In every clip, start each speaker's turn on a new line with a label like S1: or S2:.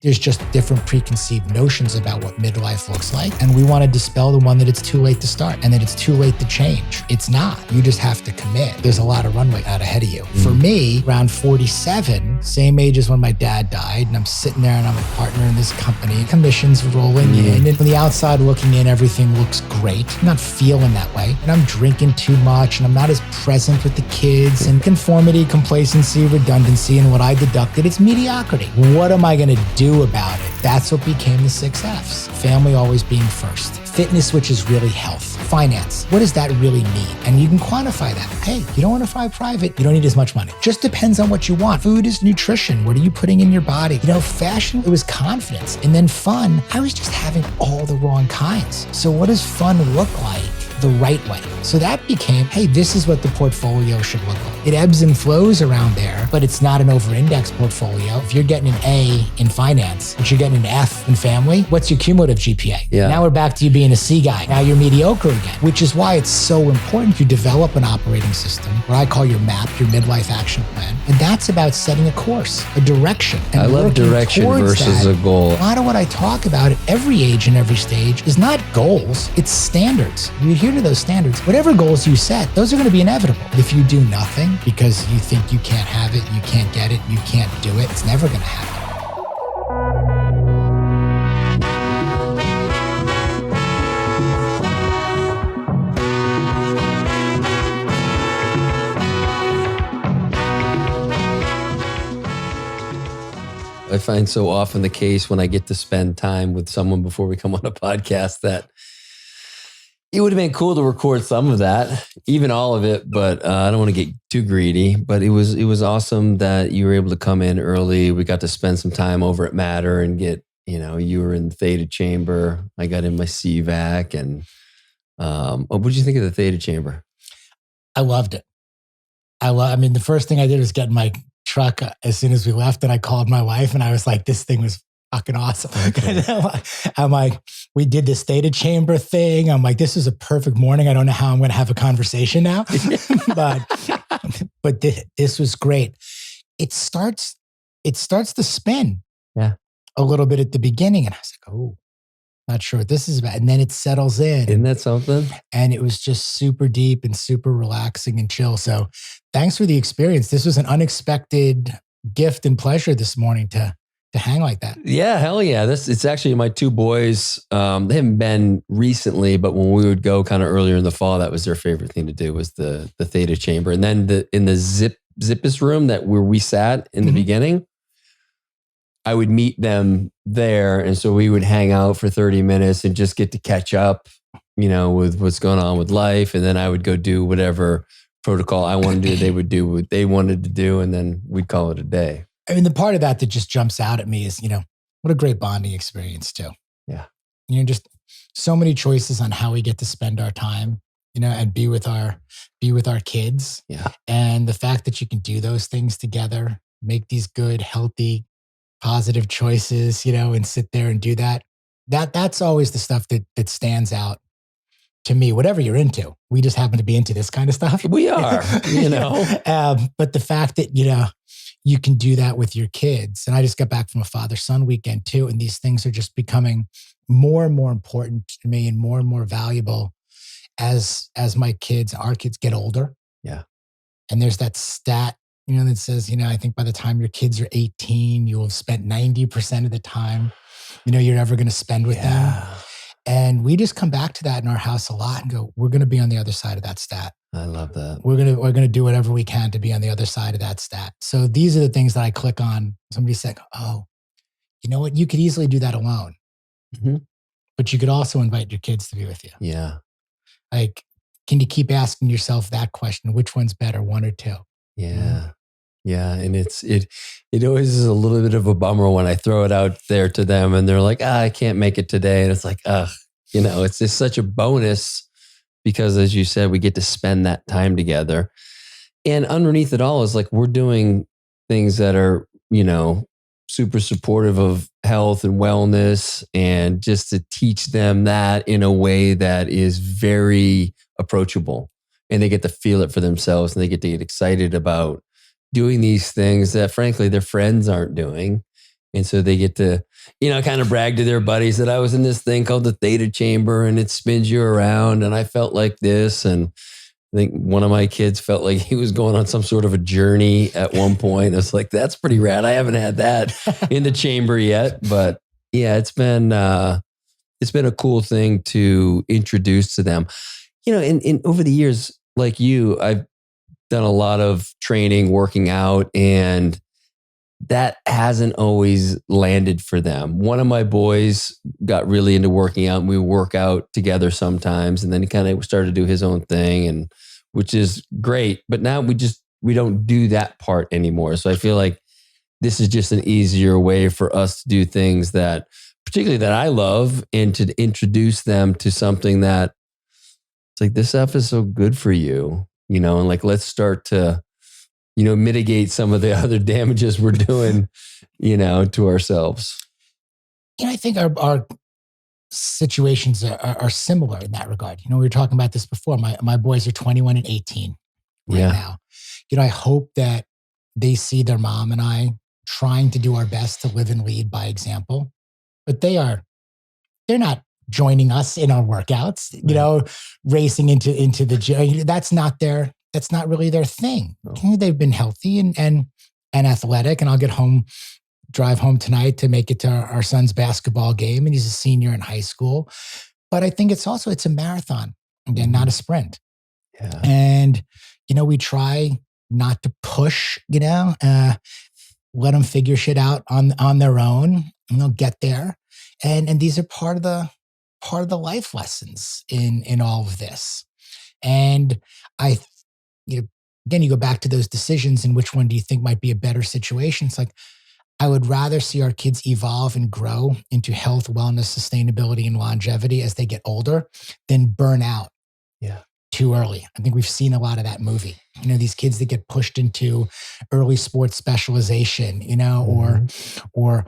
S1: There's just different preconceived notions about what midlife looks like. And we want to dispel the one that it's too late to start and that it's too late to change. It's not. You just have to commit. There's a lot of runway out ahead of you. For me, around 47, same age as when my dad died, and I'm sitting there and I'm a partner in this company, commissions rolling in, and from the outside looking in, everything looks great. I'm not feeling that way. And I'm drinking too much and I'm not as present with the kids, and conformity, complacency, redundancy, and what I deducted, it's mediocrity. What am I going to do about it? That's what became the 6 F's. Family always being first. Fitness, which is really health. Finance, what does that really mean? And you can quantify that. Hey, you don't want to fly private, you don't need as much money. Just depends on what you want. Food is nutrition. What are you putting in your body? Fashion, it was confidence. And then fun, I was just having all the wrong kinds. So what does fun look like the right way? So that became, hey, this is what the portfolio should look like. It ebbs and flows around there, but it's not an over-indexed portfolio. If you're getting an A in finance, but you're getting an F in family, what's your cumulative GPA? Yeah. Now we're back to you being a C guy. Now you're mediocre again, which is why it's so important you develop an operating system, what I call your MAP, your Midlife Action Plan. And that's about setting a course, a direction. And
S2: I love direction versus a goal.
S1: A lot of what I talk about at every age and every stage is not goals, it's standards. You adhere to those standards. Whatever goals you set, those are going to be inevitable. If you do nothing because you think you can't have it, you can't get it, you can't do it, it's never going to happen.
S2: I find so often the case when I get to spend time with someone before we come on a podcast that it would have been cool to record some of that, even all of it, but I don't want to get too greedy. But it was awesome that you were able to come in early. We got to spend some time over at Matter and get, you were in the Theta Chamber. I got in my CVAC. And what did you think of the Theta Chamber?
S1: I loved it. The first thing I did was get in my truck as soon as we left, and I called my wife and I was like, this thing was fucking awesome. Okay. I'm like, we did this Theta Chamber thing. I'm like, this is a perfect morning. I don't know how I'm going to have a conversation now, but this was great. It starts to spin a little bit at the beginning. And I was like, oh, not sure what this is about. And then it settles in.
S2: Isn't that something?
S1: And it was just super deep and super relaxing and chill. So thanks for the experience. This was an unexpected gift and pleasure this morning to hang like that.
S2: Yeah, hell yeah. It's actually my 2 boys. They haven't been recently, but when we would go kind of earlier in the fall, that was their favorite thing to do was the Theta Chamber. And then in the Zippus room where we sat in the beginning, I would meet them there. And so we would hang out for 30 minutes and just get to catch up, with what's going on with life. And then I would go do whatever protocol I wanted to do. They would do what they wanted to do. And then we'd call it a day.
S1: The part of that just jumps out at me is, what a great bonding experience too.
S2: Yeah.
S1: Just so many choices on how we get to spend our time, and be with our kids.
S2: Yeah.
S1: And the fact that you can do those things together, make these good, healthy, positive choices, and sit there and do that. That's always the stuff that stands out to me, whatever you're into. We just happen to be into this kind of stuff.
S2: We are,
S1: but the fact that, you can do that with your kids. And I just got back from a father-son weekend too. And these things are just becoming more and more important to me and more valuable as our kids get older.
S2: Yeah.
S1: And there's that stat, that says, I think by the time your kids are 18, you will have spent 90% of the time, you're ever going to spend with them. And we just come back to that in our house a lot and go, we're going to be on the other side of that stat.
S2: I love that.
S1: We're going to do whatever we can to be on the other side of that stat. So these are the things that I click on. Somebody's saying, oh, you know what? You could easily do that alone, but you could also invite your kids to be with you.
S2: Yeah.
S1: Like, can you keep asking yourself that question? Which one's better, 1 or 2?
S2: Yeah. Yeah. And it always is a little bit of a bummer when I throw it out there to them and they're like, I can't make it today. And it's like, it's just such a bonus because as you said, we get to spend that time together. And underneath it all is like, we're doing things that are, super supportive of health and wellness and just to teach them that in a way that is very approachable and they get to feel it for themselves and they get to get excited about doing these things that frankly their friends aren't doing And so they get to, kind of brag to their buddies that I was in this thing called the theta chamber and it spins you around and I felt like this. And I think one of my kids felt like he was going on some sort of a journey at one point. It's like, that's pretty rad. I haven't had that in the chamber yet, but yeah, it's been a cool thing to introduce to them. In over the years, like you, I've done a lot of training, working out, and that hasn't always landed for them. One of my boys got really into working out and we work out together sometimes. And then he kind of started to do his own thing, and which is great. But now we don't do that part anymore. So I feel like this is just an easier way for us to do things that, particularly that I love, and to introduce them to something that it's like, this stuff is so good for you, and like, let's start to, mitigate some of the other damages we're doing, to ourselves.
S1: I think our situations are similar in that regard. We were talking about this before. My boys are 21 and 18 right now. I hope that they see their mom and I trying to do our best to live and lead by example, but they're not joining us in our workouts, racing into the gym. That's not really their thing. No. They've been healthy and athletic, and I'll drive home tonight to make it to our son's basketball game, and he's a senior in high school. But I think it's a marathon, again, not a sprint.
S2: Yeah.
S1: And, we try not to push, let them figure shit out on their own, and they'll get there. And these are part of the life lessons in all of this. And again, you go back to those decisions, and which one do you think might be a better situation? It's like, I would rather see our kids evolve and grow into health, wellness, sustainability, and longevity as they get older than burn out too early. I think we've seen a lot of that movie. These kids that get pushed into early sports specialization, or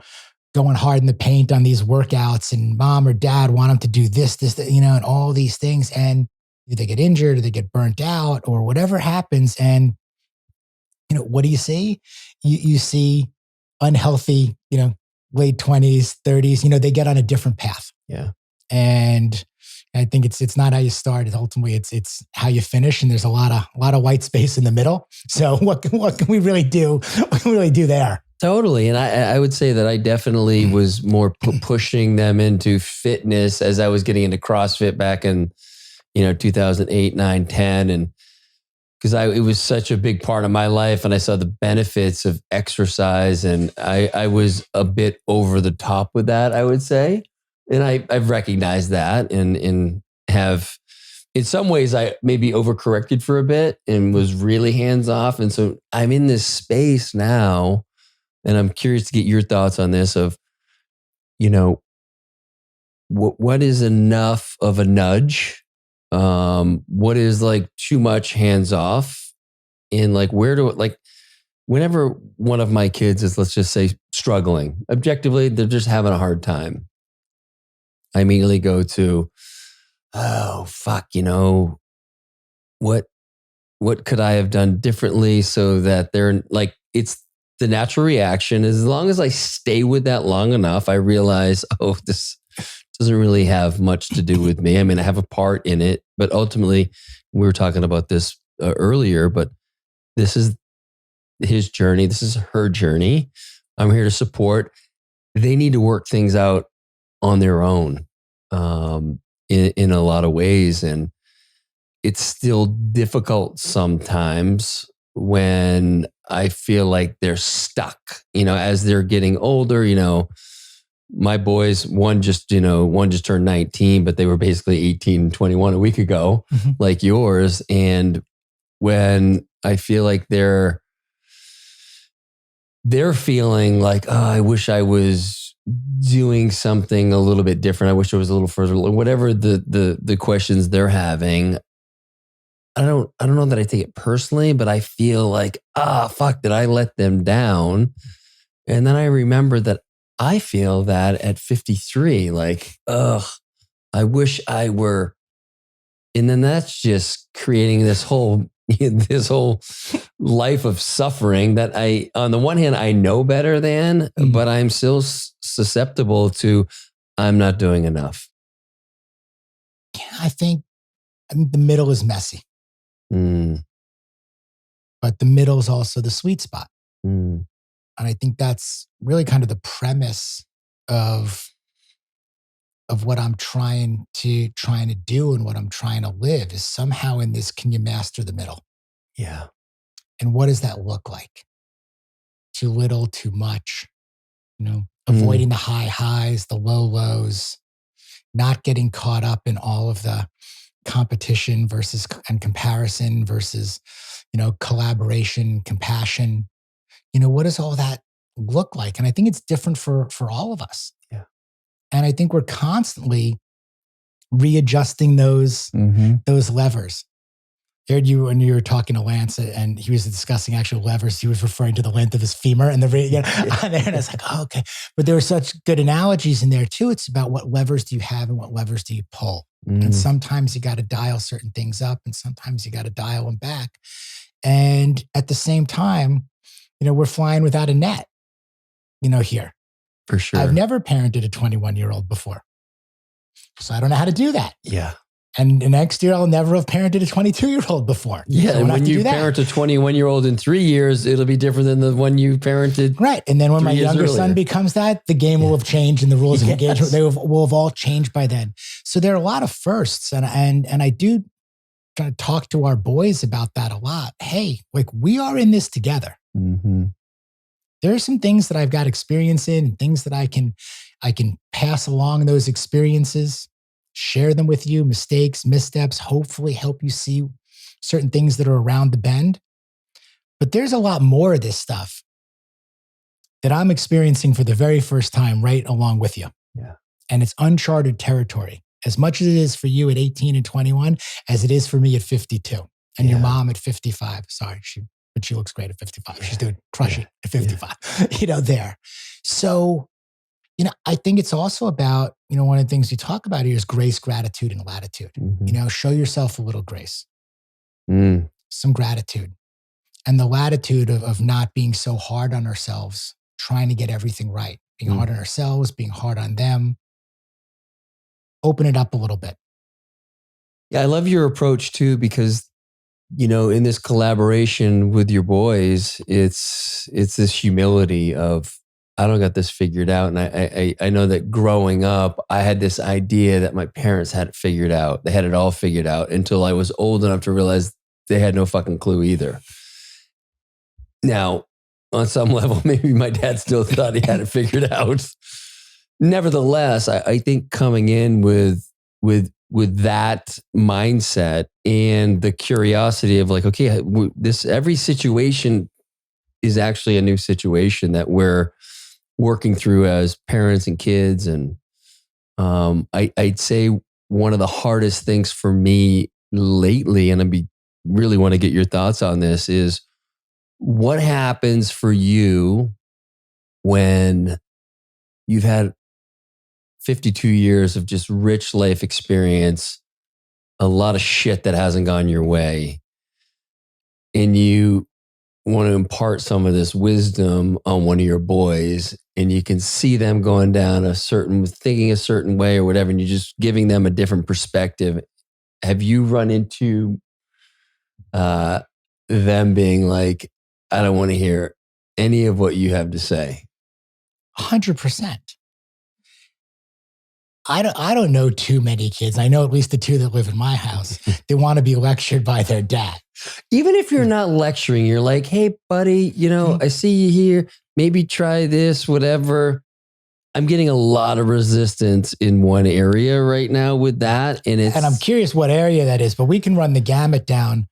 S1: going hard in the paint on these workouts, and mom or dad want them to do this, and all these things. And they get injured or they get burnt out or whatever happens. And, what do you see? You see unhealthy, late 20s, 30s, they get on a different path.
S2: Yeah.
S1: And I think it's not how you start. Ultimately, it's how you finish. And there's a lot of white space in the middle. So what can we really do? What can we really do there?
S2: Totally. And I would say that I definitely was more pushing them into fitness as I was getting into CrossFit back in 2008, 9, 10. And because it was such a big part of my life, and I saw the benefits of exercise, and I was a bit over the top with that, I would say. And I've recognized that and have, in some ways, I maybe overcorrected for a bit and was really hands off. And so I'm in this space now, and I'm curious to get your thoughts on this of, what is enough of a nudge? What is like too much hands off? And like, whenever one of my kids is, let's just say, struggling, objectively, they're just having a hard time, I immediately go to, oh, fuck, what could I have done differently so that they're like, it's the natural reaction. As long as I stay with that long enough, I realize, oh, this doesn't really have much to do with me. I mean, I have a part in it, but ultimately, we were talking about this earlier, but this is his journey. This is her journey. I'm here to support. They need to work things out on their own in a lot of ways. And it's still difficult sometimes when I feel like they're stuck, as they're getting older. My boys, one just turned 19, but they were basically 18 and 21 a week ago, like yours. And when I feel like they're feeling like, oh, I wish I was doing something a little bit different. I wish I was a little further, whatever the questions they're having. I don't know that I take it personally, but I feel like, fuck, did I let them down? And then I remember that I feel that at 53, like, I wish I were. And then that's just creating this whole this whole life of suffering that on the one hand, I know better than, but I'm still susceptible to, I'm not doing enough.
S1: I think the middle is messy, but the middle is also the sweet spot. And I think that's really kind of the premise of what I'm trying to do and what I'm trying to live is somehow in this, can you master the middle?
S2: Yeah.
S1: And what does that look like? Too little, too much, avoiding the high highs, the low lows, not getting caught up in all of the competition and comparison versus, collaboration, compassion. What does all that look like? And I think it's different for all of us.
S2: Yeah.
S1: And I think we're constantly readjusting those levers. I heard you when you were talking to Lance and he was discussing actual levers. He was referring to the length of his femur and and I was like, oh, okay. But there were such good analogies in there too. It's about what levers do you have and what levers do you pull. And sometimes you got to dial certain things up and sometimes you got to dial them back. And at the same time, we're flying without a net, here.
S2: For sure.
S1: I've never parented a 21-year-old before. So I don't know how to do that.
S2: Yeah.
S1: And the next year, I'll never have parented a 22-year-old before.
S2: Yeah,
S1: so
S2: and when you parent a 21-year-old in 3 years, it'll be different than the one you parented.
S1: Right. And then when my younger son becomes that, the game will have changed and the rules of engagement, they will have all changed by then. So there are a lot of firsts. And I do try to talk to our boys about that a lot. Hey, we are in this together. There are some things that I've got experience in and things that I can pass along those experiences. Share them with you, mistakes, missteps, hopefully help you see certain things that are around the bend. But there's a lot more of this stuff that I'm experiencing for the very first time right along with you.
S2: Yeah.
S1: And it's uncharted territory, as much as it is for you at 18 and 21, as it is for me at 52 and your mom at 55. Sorry, but she looks great at 55. Yeah. She's doing crushing at 55, there. So, I think it's also about, one of the things you talk about here is grace, gratitude, and latitude. Show yourself a little grace, some gratitude, and the latitude of not being so hard on ourselves, trying to get everything right, being hard on ourselves, being hard on them. Open it up a little bit.
S2: Yeah, I love your approach too, because, in this collaboration with your boys, it's this humility of, I don't got this figured out. And I know that growing up, I had this idea that my parents had it figured out. They had it all figured out until I was old enough to realize they had no fucking clue either. Now, on some level, maybe my dad still thought he had it figured out. Nevertheless, I think coming in with that mindset and the curiosity of okay, every situation is actually a new situation that we're working through as parents and kids. And I'd say one of the hardest things for me lately, and I really want to get your thoughts on this, is what happens for you when you've had 52 years of just rich life experience, a lot of shit that hasn't gone your way, and you want to impart some of this wisdom on one of your boys, and you can see them going down thinking a certain way or whatever, and you're just giving them a different perspective. Have you run into them being like, I don't want to hear any of what you have to say?
S1: 100%. I don't know too many kids. I know at least the two that live in my house. They want to be lectured by their dad.
S2: Even if you're not lecturing, you're like, hey, buddy, I see you here. Maybe try this, whatever. I'm getting a lot of resistance in one area right now with that. And
S1: I'm curious what area that is, but we can run the gamut down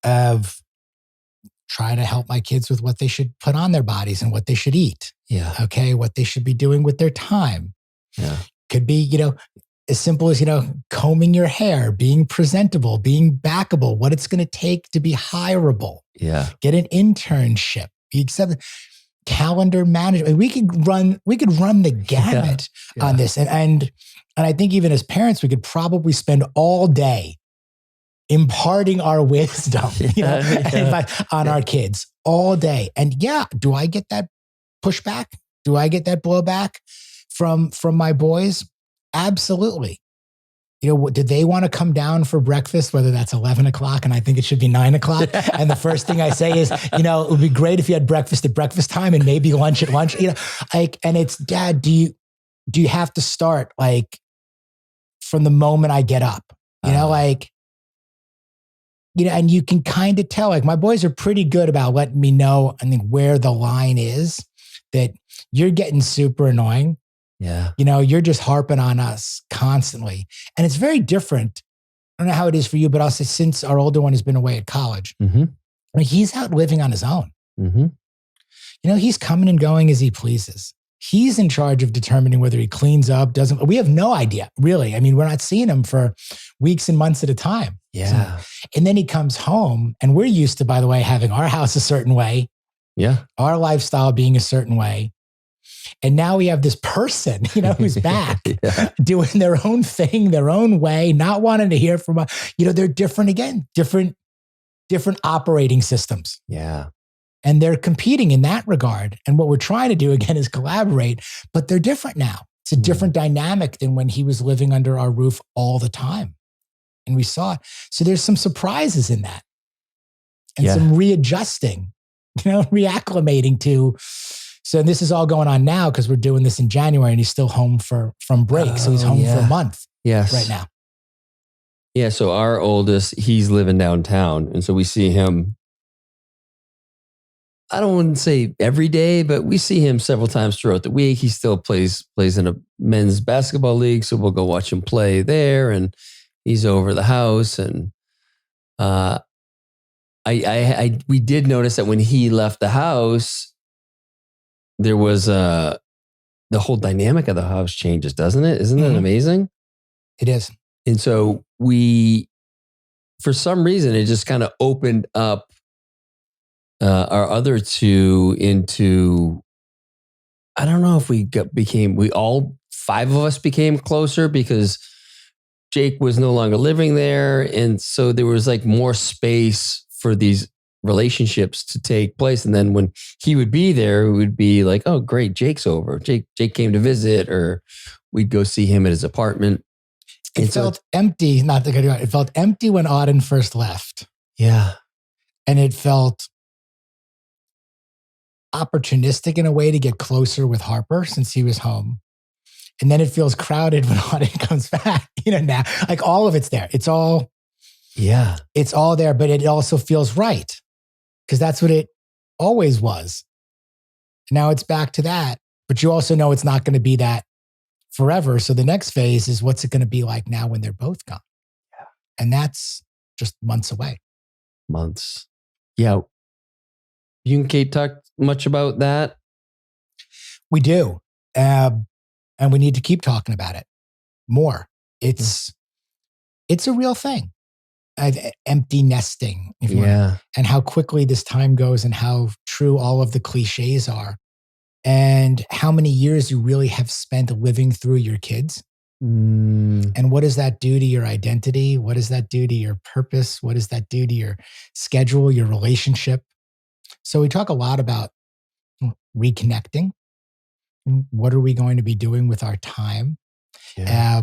S1: of trying to help my kids with what they should put on their bodies and what they should eat.
S2: Yeah.
S1: Okay. What they should be doing with their time.
S2: Yeah.
S1: Could be, as simple as, combing your hair, being presentable, being backable, what it's going to take to be hireable.
S2: Yeah.
S1: Get an internship, accept calendar management. We could run the gamut on this. And I think even as parents, we could probably spend all day imparting our wisdom, on our kids all day. And do I get that pushback? Do I get that blowback from my boys? Absolutely. Did they want to come down for breakfast, whether that's 11 o'clock and I think it should be 9 o'clock? And the first thing I say is, it would be great if you had breakfast at breakfast time and maybe lunch at lunch, and it's, Dad, do you have to start from the moment I get up, and you can kind of tell, my boys are pretty good about letting me know, I think, where the line is that you're getting super annoying.
S2: Yeah.
S1: You're just harping on us constantly. And it's very different. I don't know how it is for you, but I'll say since our older one has been away at college, he's out living on his own. He's coming and going as he pleases. He's in charge of determining whether he cleans up, doesn't. We have no idea, really. I mean, we're not seeing him for weeks and months at a time.
S2: Yeah.
S1: And then he comes home, and we're used to, by the way, having our house a certain way.
S2: Yeah.
S1: Our lifestyle being a certain way. And now we have this person, who's back doing their own thing, their own way, not wanting to hear from us. They're different again, different operating systems.
S2: Yeah.
S1: And they're competing in that regard. And what we're trying to do again is collaborate, but they're different now. It's a different dynamic than when he was living under our roof all the time. And we saw it. So there's some surprises in that and some readjusting, reacclimating to. So this is all going on now because we're doing this in January and he's still home from break. So he's home for a month right now.
S2: Yeah. So our oldest, he's living downtown. And so we see him, I don't want to say every day, but we see him several times throughout the week. He still plays in a men's basketball league. So we'll go watch him play there, and he's over the house. And we did notice that when he left the house, there was the whole dynamic of the house changes, doesn't it? Isn't that amazing?
S1: It is.
S2: And so for some reason, it just kind of opened up our other two into, I don't know if all five of us became closer because Jake was no longer living there. And so there was more space for these relationships to take place. And then when he would be there, it would be like, oh, great, Jake's over. Jake came to visit, or we'd go see him at his apartment.
S1: It felt empty, it felt empty when Auden first left.
S2: Yeah.
S1: And it felt opportunistic in a way to get closer with Harper since he was home. And then it feels crowded when Auden comes back, now, all of it's there. It's all there, but it also feels right because that's what it always was. Now it's back to that, but you also know it's not going to be that forever. So the next phase is what's it going to be like now when they're both gone? Yeah. And that's just months away.
S2: Months. Yeah. You and Kate talked much about that?
S1: We do. And we need to keep talking about it more. It's a real thing. Empty nesting, if you want, and how quickly this time goes and how true all of the cliches are and how many years you really have spent living through your kids. And what does that do to your identity? What does that do to your purpose? What does that do to your schedule, your relationship? So we talk a lot about reconnecting. What are we going to be doing with our time? Yeah.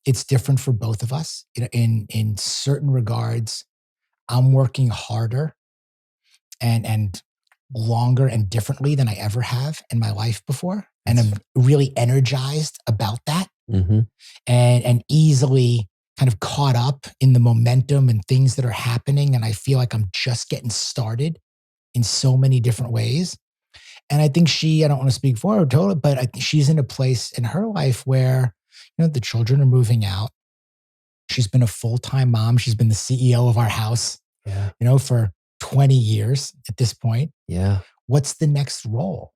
S1: It's different for both of us. In certain regards, I'm working harder and longer and differently than I ever have in my life before. And I'm really energized about that and easily kind of caught up in the momentum and things that are happening. And I feel like I'm just getting started in so many different ways. And I think I don't want to speak for her totally, but I think she's in a place in her life where, the children are moving out. She's been a full-time mom. She's been the CEO of our house, for 20 years at this point.
S2: Yeah.
S1: What's the next role?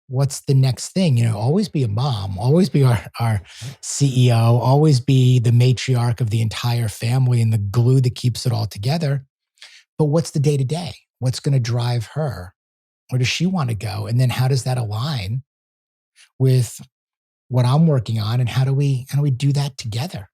S1: What's the next thing? Always be a mom, always be our CEO, always be the matriarch of the entire family and the glue that keeps it all together. But what's the day-to-day? What's going to drive her? Where does she want to go? And then how does that align with what I'm working on? And how do we do that together?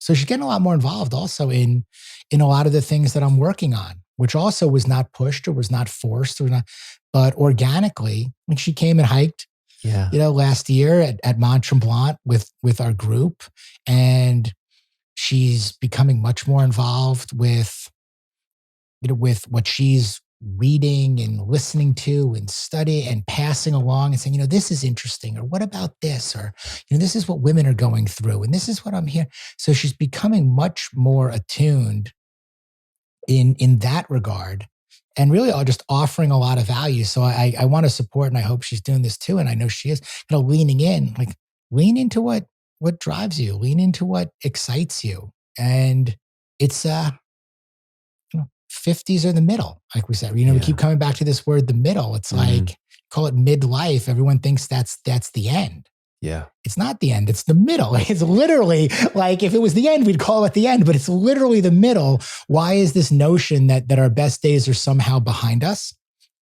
S1: So she's getting a lot more involved also in a lot of the things that I'm working on, which also was not pushed or was not forced or not, but organically. Like she came and hiked,
S2: Yeah.
S1: last year at Mont Tremblant with our group, and she's becoming much more involved with with what she's reading and listening to and study and passing along and saying, this is interesting, or what about this, or this is what women are going through, and this is what I'm here. So she's becoming much more attuned in that regard, and really just offering a lot of value. So I want to support, and I hope she's doing this too, and I know she is, leaning in, like lean into what drives you, lean into what excites you. And it's 50s are the middle, like we said. We keep coming back to this word, the middle. It's like, call it midlife. Everyone thinks that's the end.
S2: Yeah.
S1: It's not the end. It's the middle. It's literally like, if it was the end, we'd call it the end, but it's literally the middle. Why is this notion that our best days are somehow behind us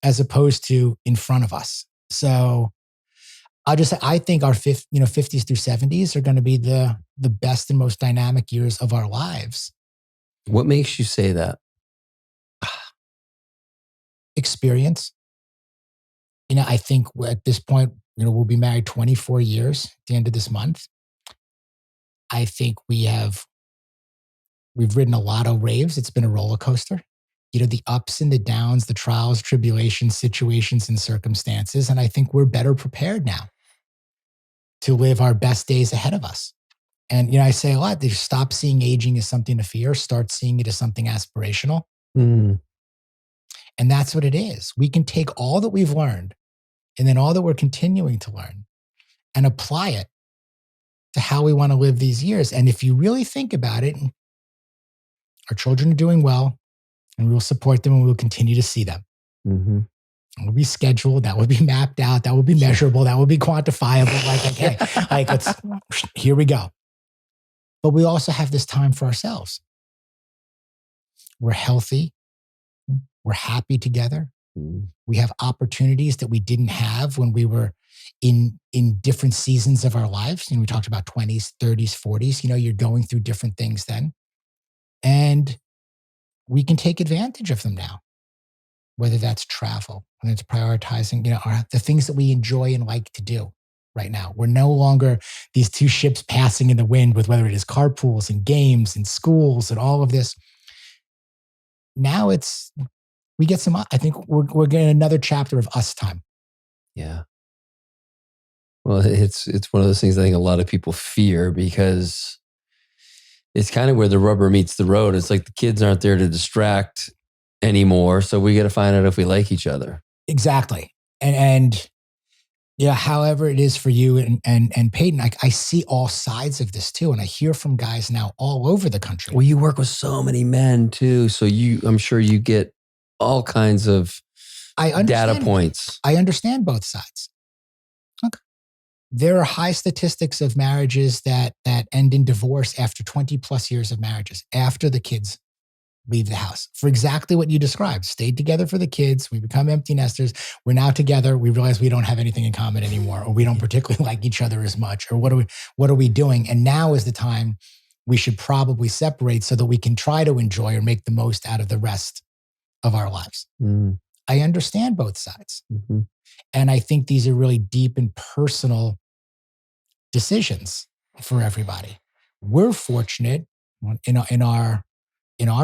S1: as opposed to in front of us? So I'll just say, I think our 50s through 70s are going to be the best and most dynamic years of our lives.
S2: What makes you say that?
S1: Experience. I think at this point, we'll be married 24 years at the end of this month. I think we've ridden a lot of waves. It's been a roller coaster. The ups and the downs, the trials, tribulations, situations, and circumstances. And I think we're better prepared now to live our best days ahead of us. And, I say a lot, they stop seeing aging as something to fear, start seeing it as something aspirational. And that's what it is. We can take all that we've learned and then all that we're continuing to learn and apply it to how we want to live these years. And if you really think about it, our children are doing well, and we will support them, and we will continue to see them.
S2: Mm-hmm.
S1: It will be scheduled. That will be mapped out. That will be measurable. That will be quantifiable. Here we go. But we also have this time for ourselves. We're healthy. We're happy together. We have opportunities that we didn't have when we were in different seasons of our lives. We talked about 20s, 30s, 40s. You're going through different things then. And we can take advantage of them now, whether that's travel, whether it's prioritizing, the things that we enjoy and like to do right now. We're no longer these two ships passing in the wind with whether it is carpools and games and schools and all of this. Now we get some, I think we're getting another chapter of us time.
S2: Yeah. Well, it's one of those things I think a lot of people fear, because it's kind of where the rubber meets the road. It's like the kids aren't there to distract anymore. So we got to find out if we like each other.
S1: Exactly. And however it is for you and Peyton, I see all sides of this too. And I hear from guys now all over the country.
S2: Well, you work with so many men too. So I'm sure you get all kinds of data points.
S1: I understand both sides. Okay. There are high statistics of marriages that end in divorce after 20 plus years of marriages, after the kids leave the house, for exactly what you described. Stayed together for the kids. We become empty nesters. We're now together. We realize we don't have anything in common anymore, or we don't particularly like each other as much, or what are we doing? And now is the time we should probably separate so that we can try to enjoy or make the most out of the rest of our lives. I understand both sides. Mm-hmm. And I think these are really deep and personal decisions for everybody. We're fortunate in our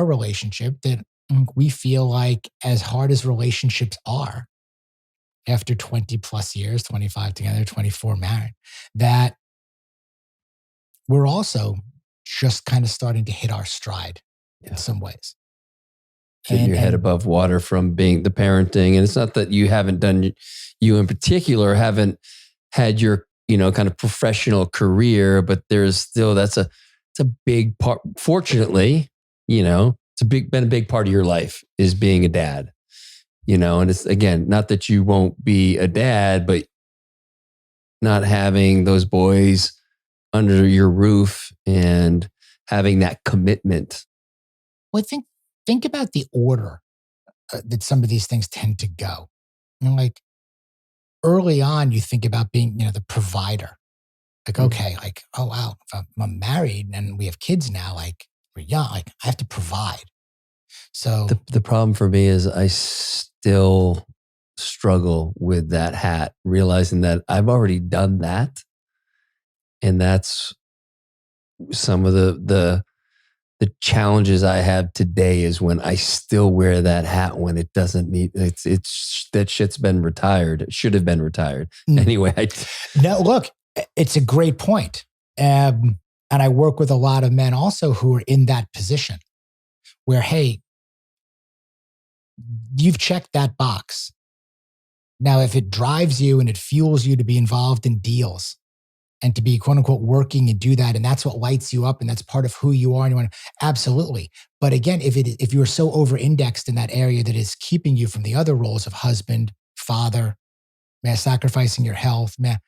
S1: relationship that we feel like, as hard as relationships are after 20 plus years, 25 together, 24 married, that we're also just kind of starting to hit our stride in some ways.
S2: Getting your head above water from being the parenting. And it's not that you haven't done, you in particular haven't had your, kind of professional career, but there's still, it's a big part. Fortunately, it's been a big part of your life is being a dad, and it's, again, not that you won't be a dad, but not having those boys under your roof and having that commitment.
S1: Well, think about the order that some of these things tend to go. Like early on, you think about being, the provider. Like, okay, like, oh, wow, if I'm married and we have kids now, like we're young, like I have to provide. So
S2: The problem for me is I still struggle with that hat, realizing that I've already done that. And that's some of the challenges I have today is when I still wear that hat when it doesn't need it's that shit's been retired. It should have been retired. Anyway.
S1: No, look, it's a great point. And I work with a lot of men also who are in that position where, hey, you've checked that box. Now, if it drives you and it fuels you to be involved in deals and to be quote unquote working and do that, and that's what lights you up and that's part of who you are, and you want to, absolutely. But again, if you're so over indexed in that area that is keeping you from the other roles of husband, father, man, sacrificing your health, man,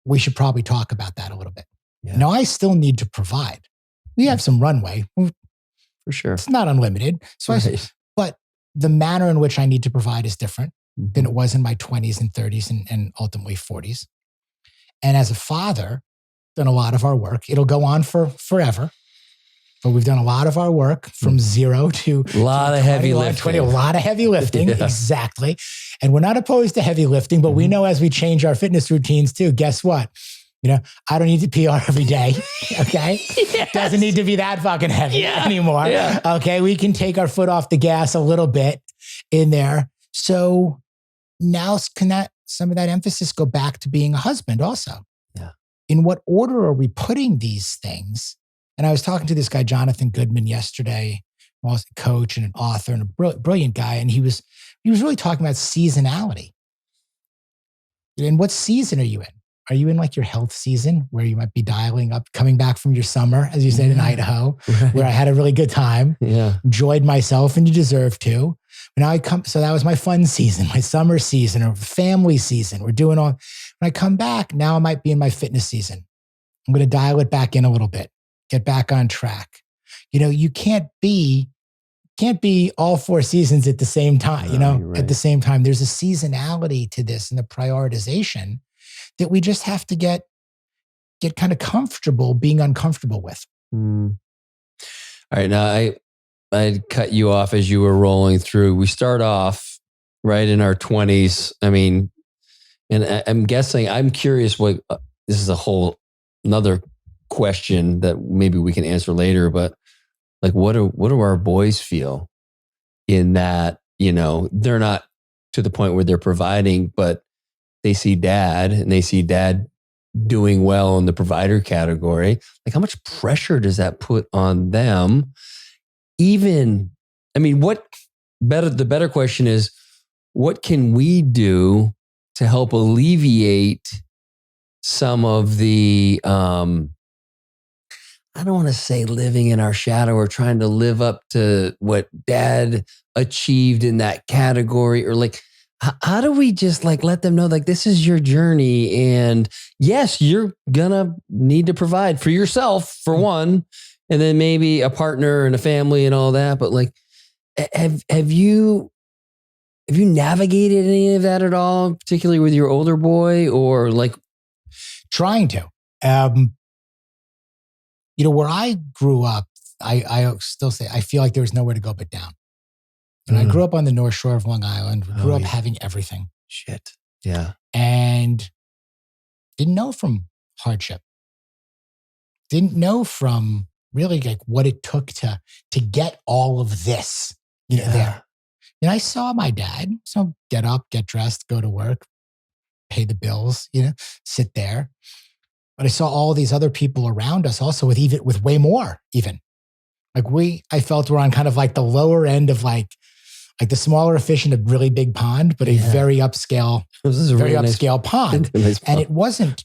S1: we should probably talk about that a little bit. Yeah. Now, I still need to provide. We have some runway.
S2: For sure.
S1: It's not unlimited. So right. But the manner in which I need to provide is different than it was in my 20s and 30s and ultimately 40s. And as a father, done a lot of our work. It'll go on for forever. But we've done a lot of our work from zero to
S2: a lot of heavy lifting.
S1: A lot of heavy lifting, yeah. Exactly. And we're not opposed to heavy lifting, but we know as we change our fitness routines too, guess what? You know, I don't need to PR every day. Okay. Yes. Doesn't need to be that fucking heavy anymore. Yeah. Okay. We can take our foot off the gas a little bit in there. So now can some of that emphasis go back to being a husband also?
S2: Yeah.
S1: In what order are we putting these things? And I was talking to this guy, Jonathan Goodman, yesterday, a coach and an author and a brilliant guy. And he was really talking about seasonality. And what season are you in? Are you in like your health season where you might be dialing up, coming back from your summer, as you said, in Idaho, right, where I had a really good time, enjoyed myself, and you deserve to. But now so that was my fun season, my summer season or family season. We're doing all, when I come back, now I might be in my fitness season. I'm going to dial it back in a little bit, get back on track. You know, you can't be all four seasons at the same time, right. At the same time. There's a seasonality to this and the prioritization that we just have to get kind of comfortable being uncomfortable with.
S2: All right. Now I cut you off as you were rolling through. We start off right in our 20s. I mean, and I'm guessing, I'm curious what, this is a whole another question that maybe we can answer later, but like, what do our boys feel in that, they're not to the point where they're providing, but they see dad and they see dad doing well in the provider category. Like, how much pressure does that put on them? The better question is, what can we do to help alleviate some of the, I don't want to say living in our shadow or trying to live up to what dad achieved in that category, or like, how do we just like let them know like this is your journey, and yes, you're gonna need to provide for yourself for one, and then maybe a partner and a family and all that. But like, have you navigated any of that at all, particularly with your older boy, or like
S1: trying to? Where I grew up, I still say I feel like there was nowhere to go but down. And I grew up on the North Shore of Long Island. We grew up having everything.
S2: Shit. Yeah.
S1: And didn't know from hardship. Didn't know from really like what it took to get all of this, there. And I saw my dad. So get up, get dressed, go to work, pay the bills, sit there. But I saw all these other people around us also with way more even. Like I felt we're on kind of like the lower end of like the smaller fish in a really big pond, but a very upscale, upscale pond. Nice pond. And it wasn't,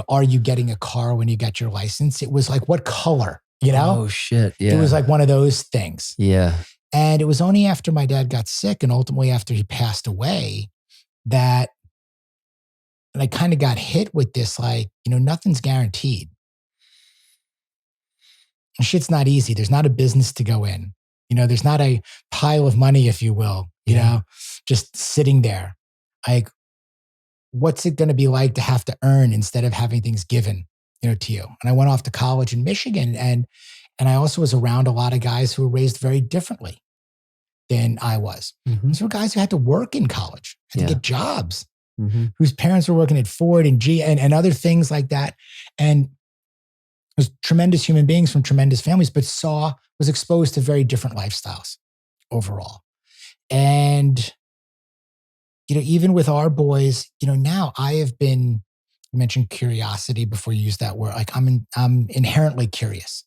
S1: are you getting a car when you get your license? It was like, what color,
S2: Oh shit. Yeah.
S1: It was like one of those things.
S2: Yeah.
S1: And it was only after my dad got sick and ultimately after he passed away that I kind of got hit with this, like, nothing's guaranteed. Shit's not easy. There's not a business to go in. There's not a pile of money, if you will, just sitting there. what's it going to be like to have to earn instead of having things given, to you? And I went off to college in Michigan, and I also was around a lot of guys who were raised very differently than I was. These were guys who had to work in college, had to get jobs, whose parents were working at Ford and G and other things like that. And was tremendous human beings from tremendous families, but was exposed to very different lifestyles overall. And, even with our boys, now I have been, you mentioned curiosity before you used that word. Like I'm inherently curious,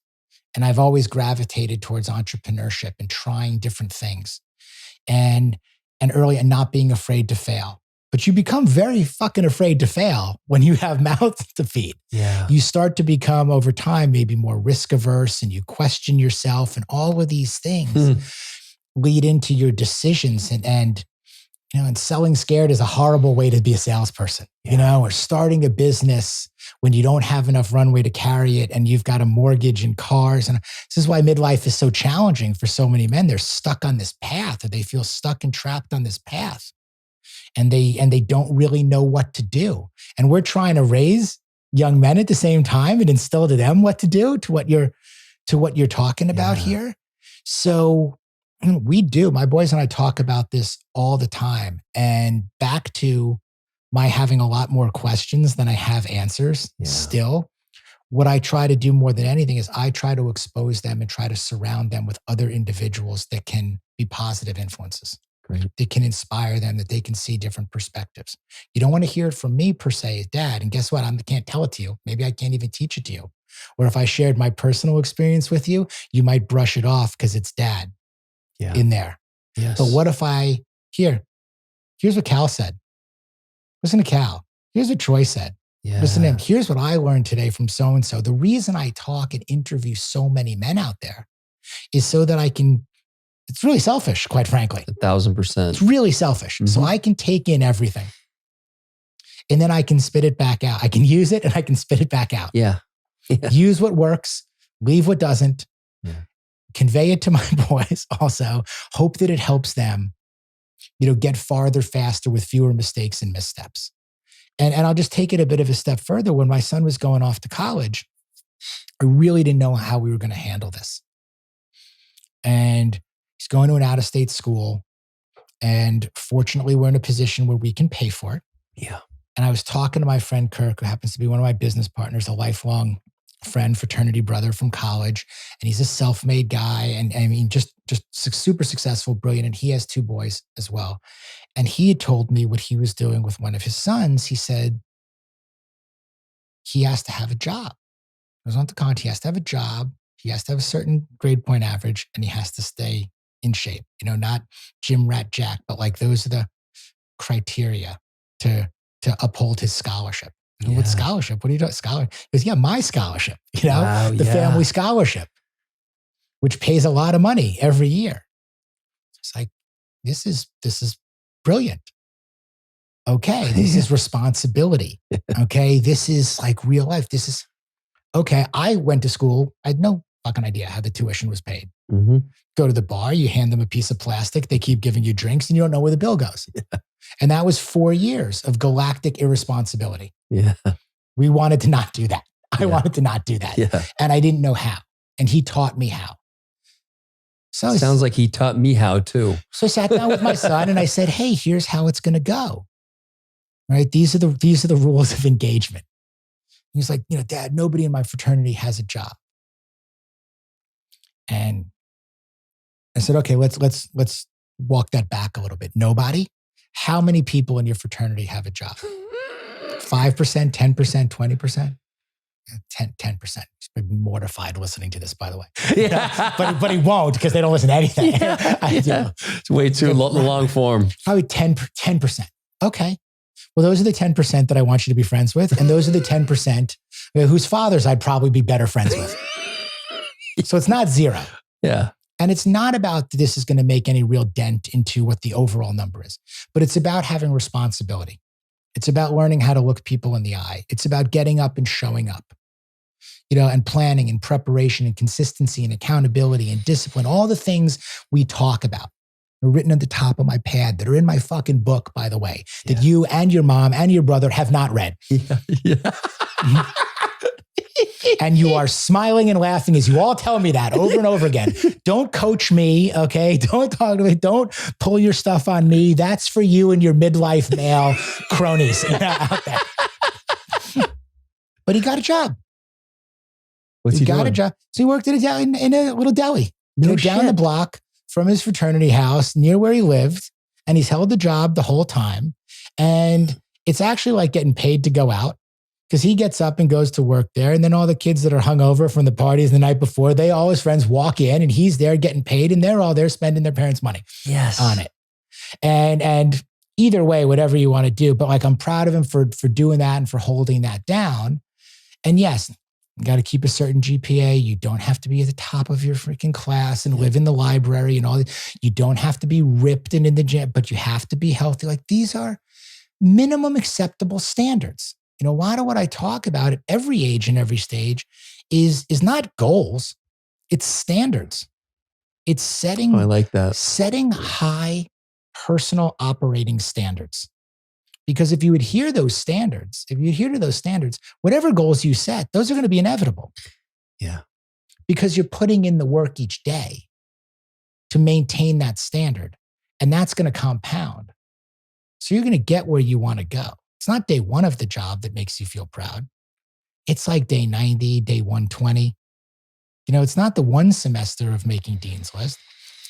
S1: and I've always gravitated towards entrepreneurship and trying different things and early and not being afraid to fail. But you become very fucking afraid to fail when you have mouths to feed.
S2: Yeah.
S1: You start to become over time maybe more risk averse, and you question yourself, and all of these things lead into your decisions. And selling scared is a horrible way to be a salesperson, or starting a business when you don't have enough runway to carry it and you've got a mortgage and cars. And this is why midlife is so challenging for so many men. They're stuck on this path, or they feel stuck and trapped on this path. And they don't really know what to do. And we're trying to raise young men at the same time and instill to them what to do, to what you're talking about here. So we do. My boys and I talk about this all the time. And back to my having a lot more questions than I have answers still. What I try to do more than anything is I try to expose them and try to surround them with other individuals that can be positive influences.
S2: Great.
S1: That can inspire them, that they can see different perspectives. You don't want to hear it from me per se as dad. And guess what? I can't tell it to you. Maybe I can't even teach it to you. Or if I shared my personal experience with you, you might brush it off because it's dad in there.
S2: Yes.
S1: But what if here's what Cal said. Listen to Cal. Here's what Troy said.
S2: Yeah.
S1: Listen to him. Here's what I learned today from so-and-so. The reason I talk and interview so many men out there is so that I can. It's really selfish, quite frankly.
S2: 1,000%.
S1: It's really selfish. So I can take in everything and then I can spit it back out. I can use it and I can spit it back out.
S2: Yeah.
S1: Use what works, leave what doesn't, convey it to my boys also, hope that it helps them, get farther faster with fewer mistakes and missteps. And I'll just take it a bit of a step further. When my son was going off to college, I really didn't know how we were going to handle this. And he's going to an out-of-state school. And fortunately, we're in a position where we can pay for it.
S2: Yeah.
S1: And I was talking to my friend Kirk, who happens to be one of my business partners, a lifelong friend, fraternity brother from college. And he's a self-made guy. And I mean, just super successful, brilliant. And he has 2 boys as well. And he had told me what he was doing with one of his sons. He said he has to have a job. He was on the college. He has to have a job. He has to have a certain grade point average, and he has to stay in shape. Not Jim Rat Jack, but like those are the criteria to uphold his scholarship. What scholarship? What are you doing? Scholarship? He goes, my scholarship. The family scholarship, which pays a lot of money every year. It's like this is brilliant. Okay, this is responsibility. Okay, this is like real life. This is okay. I went to school. I had no fucking idea how the tuition was paid. Go to the bar, you hand them a piece of plastic, they keep giving you drinks, and you don't know where the bill goes. And that was 4 years of galactic irresponsibility.
S2: Yeah.
S1: We wanted to not do that. I wanted to not do that.
S2: Yeah.
S1: And I didn't know how. And he taught me how. So
S2: sounds like he taught me how too.
S1: So I sat down with my son and I said, hey, here's how it's going to go. Right? These are the rules of engagement. He's like, Dad, nobody in my fraternity has a job. And I said, okay, let's walk that back a little bit. Nobody? How many people in your fraternity have a job? 5%, 10%, 20%? 10%. He's mortified listening to this, by the way. But he won't because they don't listen to anything.
S2: It's way too long form.
S1: Probably 10%. Okay. Well, those are the 10% that I want you to be friends with. And those are the 10% whose fathers I'd probably be better friends with. So it's not 0.
S2: Yeah.
S1: And it's not about this is going to make any real dent into what the overall number is, but it's about having responsibility. It's about learning how to look people in the eye. It's about getting up and showing up, and planning and preparation and consistency and accountability and discipline, all the things we talk about. They're written at the top of my pad that are in my fucking book, by the way, that you and your mom and your brother have not read. And you are smiling and laughing as you all tell me that over and over again. Don't coach me, okay? Don't talk to me. Don't pull your stuff on me. That's for you and your midlife male cronies out there. But he got a job.
S2: What's he
S1: got
S2: doing?
S1: a job. So he worked in a little deli, down the block from his fraternity house near where he lived. And he's held the job the whole time. And it's actually like getting paid to go out. Because he gets up and goes to work there. And then all the kids that are hungover from the parties the night before, all his friends walk in and he's there getting paid and they're all there spending their parents' money on it. And either way, whatever you want to do. But like, I'm proud of him for doing that and for holding that down. And yes, you got to keep a certain GPA. You don't have to be at the top of your freaking class and live in the library and all that. You don't have to be ripped and in the gym, but you have to be healthy. Like, these are minimum acceptable standards. A lot of what I talk about at every age and every stage is not goals. It's standards. It's setting,
S2: I like that.
S1: Setting high personal operating standards. Because if you adhere to those standards, whatever goals you set, those are going to be inevitable.
S2: Yeah.
S1: Because you're putting in the work each day to maintain that standard. And that's going to compound. So you're going to get where you want to go. It's not day one of the job that makes you feel proud. It's like day 90, day 120. It's not the one semester of making Dean's List.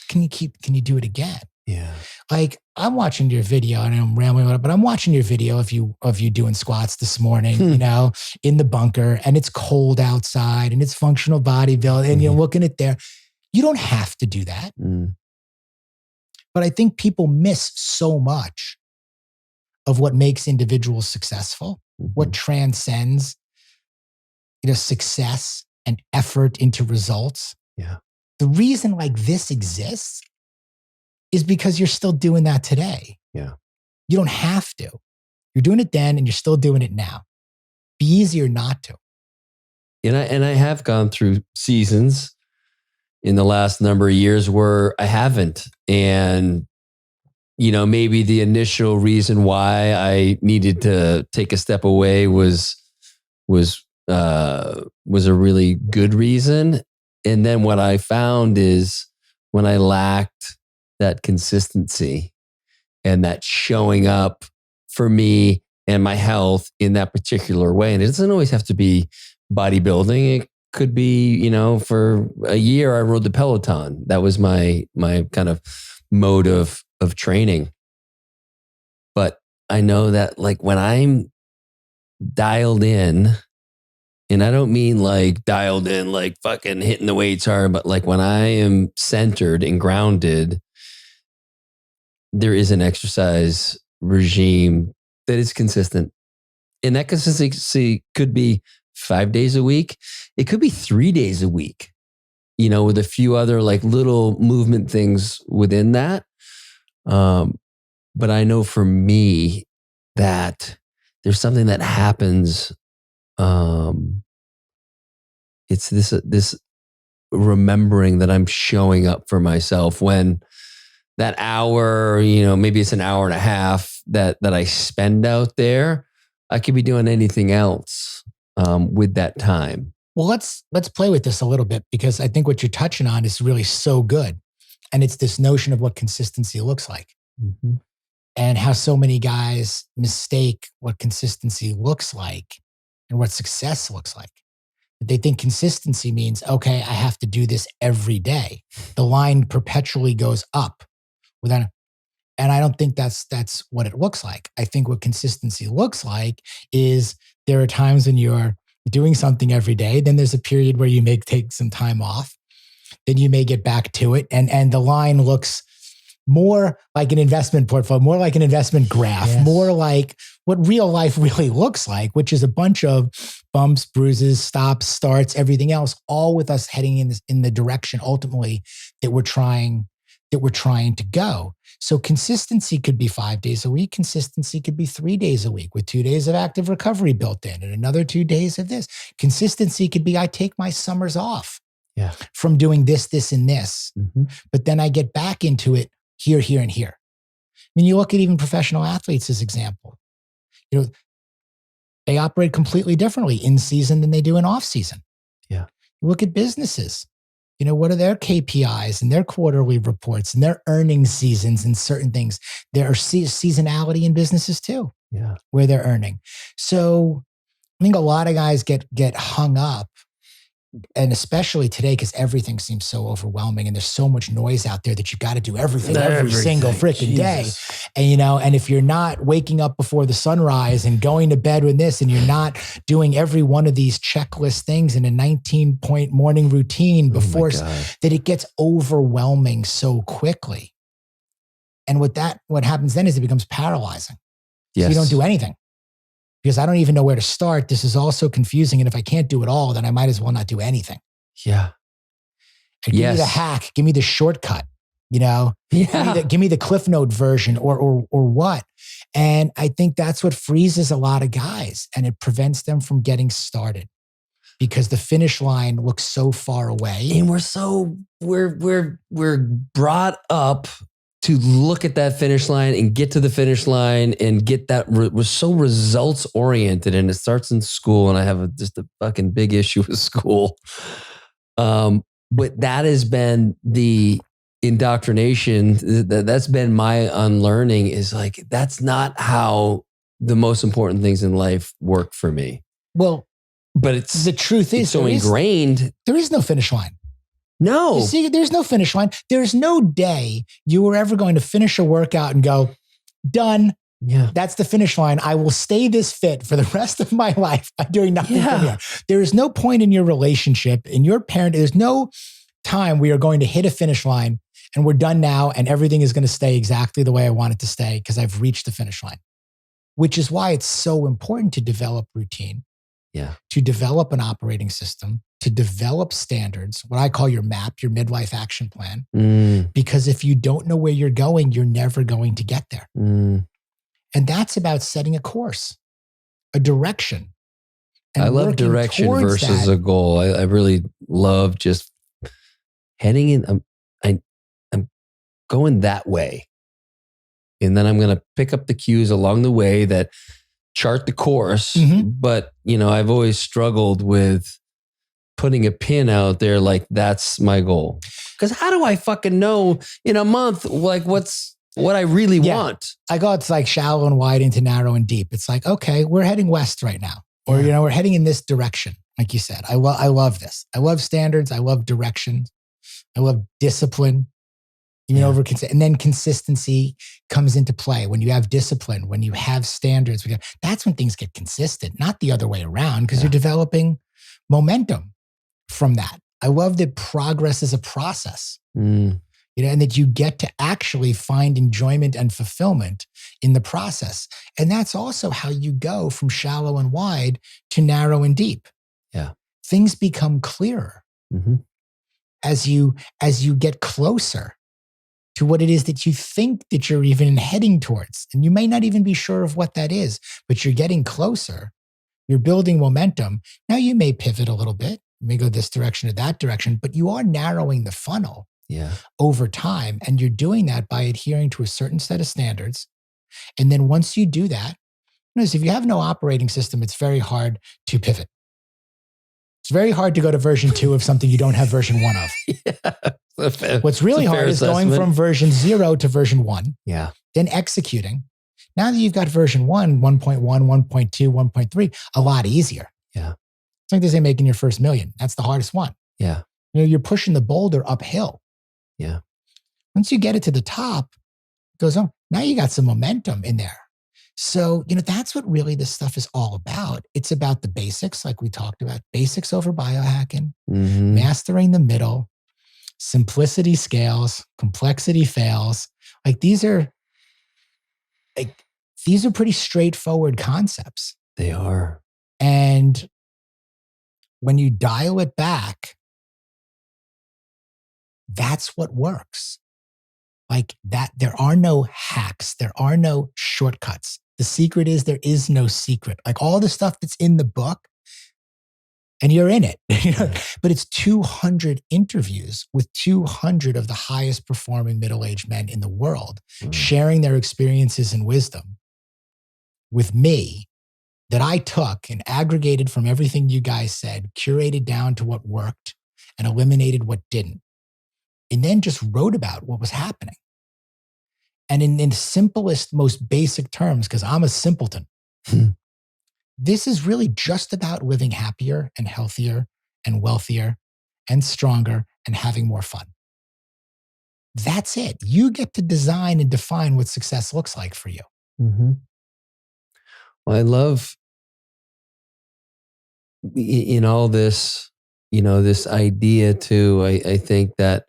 S1: Can you do it again?
S2: Yeah.
S1: Like, I'm watching your video and I'm rambling about it, but I'm watching your video of you doing squats this morning, in the bunker, and it's cold outside and it's functional bodybuilding and you're looking at there. You don't have to do that. But I think people miss so much of what makes individuals successful, what transcends, success and effort into results.
S2: Yeah.
S1: The reason like this exists is because you're still doing that today.
S2: Yeah.
S1: You don't have to. You're doing it then and you're still doing it now. Be easier not to.
S2: And I have gone through seasons in the last number of years where I haven't. And maybe the initial reason why I needed to take a step away was a really good reason. And then what I found is when I lacked that consistency and that showing up for me and my health in that particular way. And it doesn't always have to be bodybuilding. It could be, for a year I rode the Peloton. That was my kind of mode of training. But I know that like when I'm dialed in, and I don't mean like dialed in, like fucking hitting the weights hard, but like when I am centered and grounded, there is an exercise regime that is consistent. And that consistency could be 5 days a week. It could be 3 days a week, with a few other like little movement things within that. But I know for me that there's something that happens. It's this remembering that I'm showing up for myself when that hour, maybe it's an hour and a half that I spend out there, I could be doing anything else with that time.
S1: Well, let's play with this a little bit because I think what you're touching on is really so good. And it's this notion of what consistency looks like.
S2: Mm-hmm.
S1: And how so many guys mistake what consistency looks like and what success looks like. They think consistency means, okay, I have to do this every day. The line perpetually goes up. And I don't think that's what it looks like. I think what consistency looks like is there are times when you're doing something every day. Then there's a period where you may take some time off. Then you may get back to it. And the line looks more like an investment portfolio, more like an investment graph, more like what real life really looks like, which is a bunch of bumps, bruises, stops, starts, everything else, all with us heading in the direction ultimately that we're trying to go. So consistency could be 5 days a week. Consistency could be 3 days a week with 2 days of active recovery built in and another 2 days of this. Consistency could be I take my summers off from doing this, and this, but then I get back into it here, here, and here. I mean, you look at even professional athletes as example. They operate completely differently in season than they do in off season.
S2: Yeah.
S1: You look at businesses. What are their KPIs and their quarterly reports and their earnings seasons and certain things? There are seasonality in businesses too, where they're earning. So I think a lot of guys get hung up, and especially today, because everything seems so overwhelming and there's so much noise out there that you got to do everything every single freaking day. And if you're not waking up before the sunrise and going to bed with this, and you're not doing every one of these checklist things in a 19-point morning routine before, that it gets overwhelming so quickly. And what happens then is it becomes paralyzing. Yes. So you don't do anything. Because I don't even know where to start. This is all so confusing. And if I can't do it all, then I might as well not do anything.
S2: Yeah.
S1: Give me the hack. Give me the shortcut. Give me the Cliff Note version or what. And I think that's what freezes a lot of guys, and it prevents them from getting started because the finish line looks so far away.
S2: And we're brought up to look at that finish line and get to the finish line and get that. We're so results oriented, and it starts in school. And I have just a fucking big issue with school. But that has been the indoctrination. That's been my unlearning, is like, that's not how the most important things in life work for me.
S1: Well,
S2: but
S1: the truth is
S2: so ingrained.
S1: There is no finish line.
S2: No.
S1: You see, there's no finish line. There's no day you were ever going to finish a workout and go, done.
S2: Yeah.
S1: That's the finish line. I will stay this fit for the rest of my life by doing nothing from here. There is no point in your relationship, in your parent. There's no time we are going to hit a finish line and we're done now and everything is going to stay exactly the way I want it to stay because I've reached the finish line, which is why it's so important to develop routine, to develop an operating system, to develop standards, what I call your MAP, your Midlife Action Plan. Because if you don't know where you're going, you're never going to get there. And that's about setting a course, a direction. And
S2: I love direction versus a goal. I really love just heading in. I'm going that way. And then I'm going to pick up the cues along the way that chart the course. But, I've always struggled with putting a pin out there like that's my goal. Because how do I fucking know in a month, like what I really want?
S1: I go, it's like shallow and wide into narrow and deep. It's like, okay, we're heading west right now. Or, we're heading in this direction. Like you said, I love this. I love standards. I love direction. I love discipline. And then consistency comes into play. When you have discipline, when you have standards, that's when things get consistent, not the other way around, because you're developing momentum from that. I love that progress is a process, and that you get to actually find enjoyment and fulfillment in the process. And that's also how you go from shallow and wide to narrow and deep.
S2: Yeah.
S1: Things become clearer as you get closer to what it is that you think that you're even heading towards. And you may not even be sure of what that is, but you're getting closer. You're building momentum. Now you may pivot a little bit. You may go this direction or that direction, but you are narrowing the funnel over time. And you're doing that by adhering to a certain set of standards. And then once you do that, notice if you have no operating system, it's very hard to pivot. It's very hard to go to version 2 of something you don't have version 1 of. What's really hard is going from version 0 to version 1.
S2: Yeah.
S1: Then executing. Now that you've got version 1, 1.1, 1.2, 1.3, a lot easier.
S2: Yeah.
S1: It's like they say making your first million. That's the hardest one.
S2: Yeah.
S1: You're pushing the boulder uphill.
S2: Yeah.
S1: Once you get it to the top, it goes on. Now you got some momentum in there. So, that's what really this stuff is all about. It's about the basics, like we talked about, basics over biohacking, mastering the middle, simplicity scales, complexity fails. These are pretty straightforward concepts.
S2: They are.
S1: And when you dial it back, that's what works. There are no hacks. There are no shortcuts. The secret is there is no secret. All the stuff that's in the book, and you're in it. But it's 200 interviews with 200 of the highest performing middle-aged men in the world, sharing their experiences and wisdom with me that I took and aggregated from everything you guys said, curated down to what worked and eliminated what didn't. And then just wrote about what was happening. And in the simplest, most basic terms, because I'm a simpleton, this is really just about living happier and healthier and wealthier and stronger and having more fun. That's it. You get to design and define what success looks like for you.
S2: Mm-hmm. Well, I love in all this, this idea too. I think that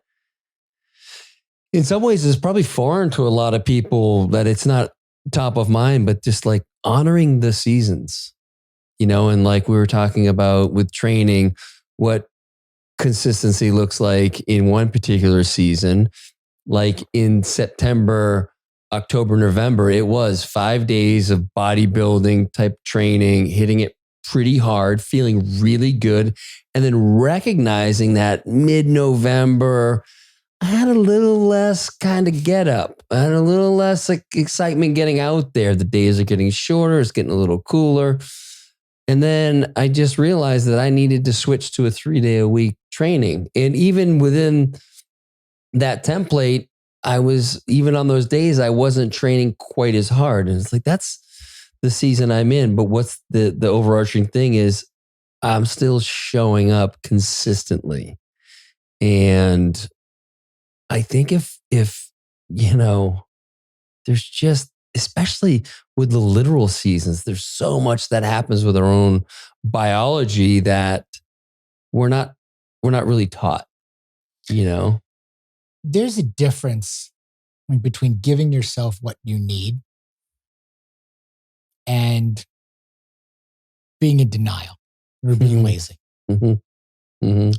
S2: in some ways it's probably foreign to a lot of people, that it's not top of mind, but just like honoring the seasons, and like we were talking about with training, what consistency looks like in one particular season. Like in September, October, November, it was 5 days of bodybuilding type training, hitting it pretty hard, feeling really good. And then recognizing that mid-November, I had a little less kind of get up. I had a little less excitement getting out there. The days are getting shorter. It's getting a little cooler. And then I just realized that I needed to switch to a 3-day-a-week training. And even within that template, I was, even on those days, I wasn't training quite as hard. And it's like, that's the season I'm in. But what's the overarching thing is I'm still showing up consistently. And I think if there's just, especially with the literal seasons, there's so much that happens with our own biology that we're not really taught,
S1: There's a difference between giving yourself what you need and being in denial or being lazy.
S2: Mm-hmm. Mm-hmm.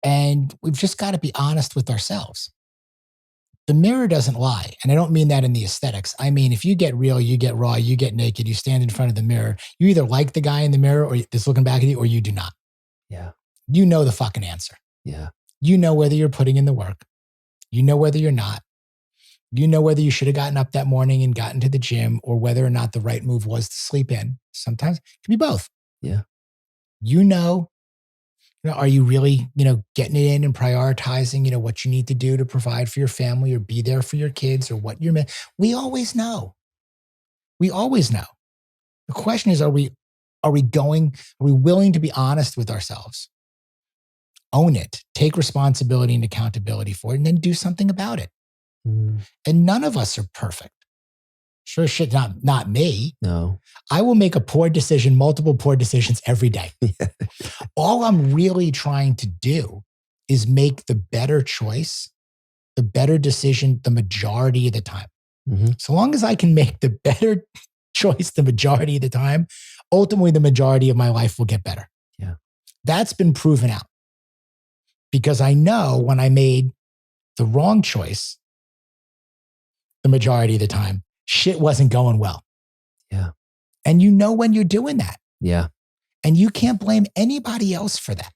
S1: And we've just got to be honest with ourselves. The mirror doesn't lie. And I don't mean that in the aesthetics. I mean, if you get real, you get raw, you get naked, you stand in front of the mirror, you either like the guy in the mirror or that's looking back at you, or you do not.
S2: Yeah.
S1: You know the fucking answer.
S2: Yeah.
S1: You know whether you're putting in the work. You know whether you're not. You know whether you should have gotten up that morning and gotten to the gym, or whether or not the right move was to sleep in. Sometimes it can be both.
S2: Yeah.
S1: You know, are you really, getting it in and prioritizing, what you need to do to provide for your family or be there for your kids or what you're, we always know. We always know. The question is, are we willing to be honest with ourselves? Own it, take responsibility and accountability for it, and then do something about it. And none of us are perfect. Sure shit, not me.
S2: No.
S1: I will make a poor decision, multiple poor decisions every day. All I'm really trying to do is make the better choice, the better decision the majority of the time. Mm-hmm. So long as I can make the better choice the majority of the time, ultimately the majority of my life will get better.
S2: Yeah.
S1: That's been proven out. Because I know when I made the wrong choice the majority of the time, shit wasn't going well.
S2: Yeah.
S1: And when you're doing that.
S2: Yeah.
S1: And you can't blame anybody else for that.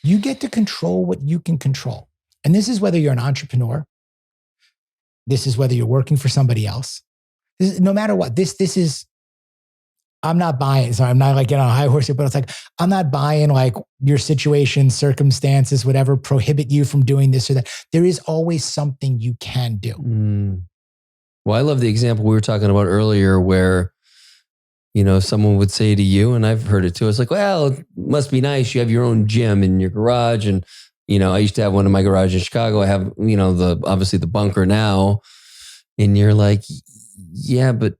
S1: You get to control what you can control. And this is whether you're an entrepreneur. This is whether you're working for somebody else. No matter what, this is, I'm not buying, sorry, I'm not like getting on a high horse here, but it's like, I'm not buying like your situation, circumstances, whatever prohibit you from doing this or that. There is always something you can do.
S2: Well, I love the example we were talking about earlier where, someone would say to you, and I've heard it too, it's like, well, it must be nice. You have your own gym in your garage. And, I used to have one in my garage in Chicago. I have, obviously the bunker now. And you're like, yeah, but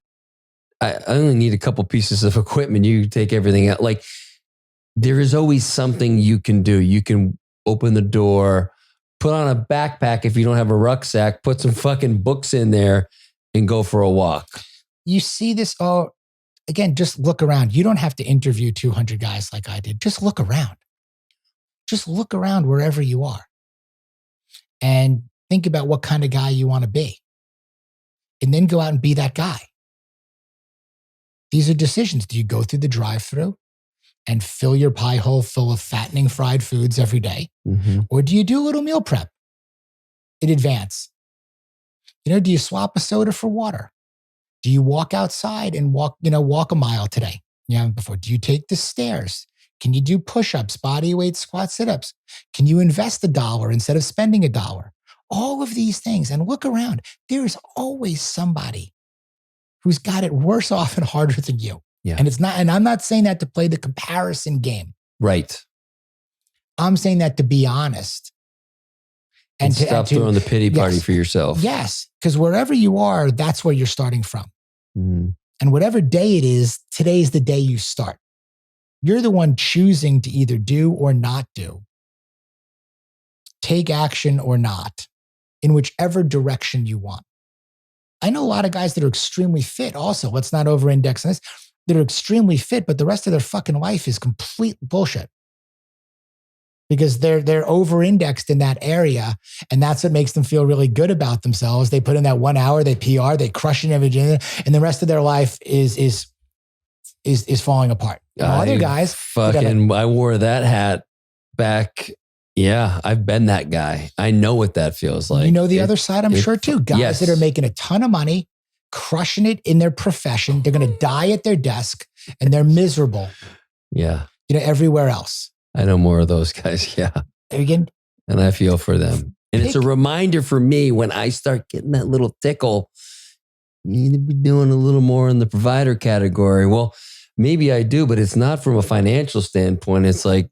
S2: I only need a couple pieces of equipment. You take everything out. Like, there is always something you can do. You can open the door, put on a backpack if you don't have a rucksack, put some fucking books in there and go for a walk.
S1: You see this all, again, just look around. You don't have to interview 200 guys like I did. Just look around. Just look around wherever you are and think about what kind of guy you want to be. And then go out and be that guy. These are decisions. Do you go through the drive-thru? and fill your pie hole full of fattening fried foods every day?
S2: Mm-hmm.
S1: Or do you do a little meal prep in advance? Do you swap a soda for water? Do you walk outside and walk a mile today? You haven't before. Do you take the stairs? Can you do push-ups, body weight squat sit-ups? Can you invest $1 instead of spending $1? All of these things. And look around. There's always somebody who's got it worse off and harder than you.
S2: Yeah.
S1: And I'm not saying that to play the comparison game.
S2: Right.
S1: I'm saying that to be honest.
S2: And stop throwing the pity party for yourself.
S1: Yes. Because wherever you are, that's where you're starting from.
S2: Mm-hmm.
S1: And whatever day it is, today's the day you start. You're the one choosing to either do or not do. Take action or not, in whichever direction you want. I know a lot of guys that are extremely fit also. Let's not over-index on this. That are extremely fit, but the rest of their fucking life is complete bullshit. Because they're over-indexed in that area, and that's what makes them feel really good about themselves. They put in that 1 hour, they PR, they crush an image, and the rest of their life is falling apart. Other guys,
S2: I wore that hat back. Yeah, I've been that guy. I know what that feels like.
S1: You know the other side, I'm sure too. Guys that are making a ton of money, crushing it in their profession. They're going to die at their desk, and they're miserable.
S2: Yeah,
S1: everywhere else.
S2: I know more of those guys. Yeah.
S1: Again,
S2: and I feel for them. And it's a reminder for me when I start getting that little tickle, you need to be doing a little more in the provider category. Well, maybe I do, but it's not from a financial standpoint. It's like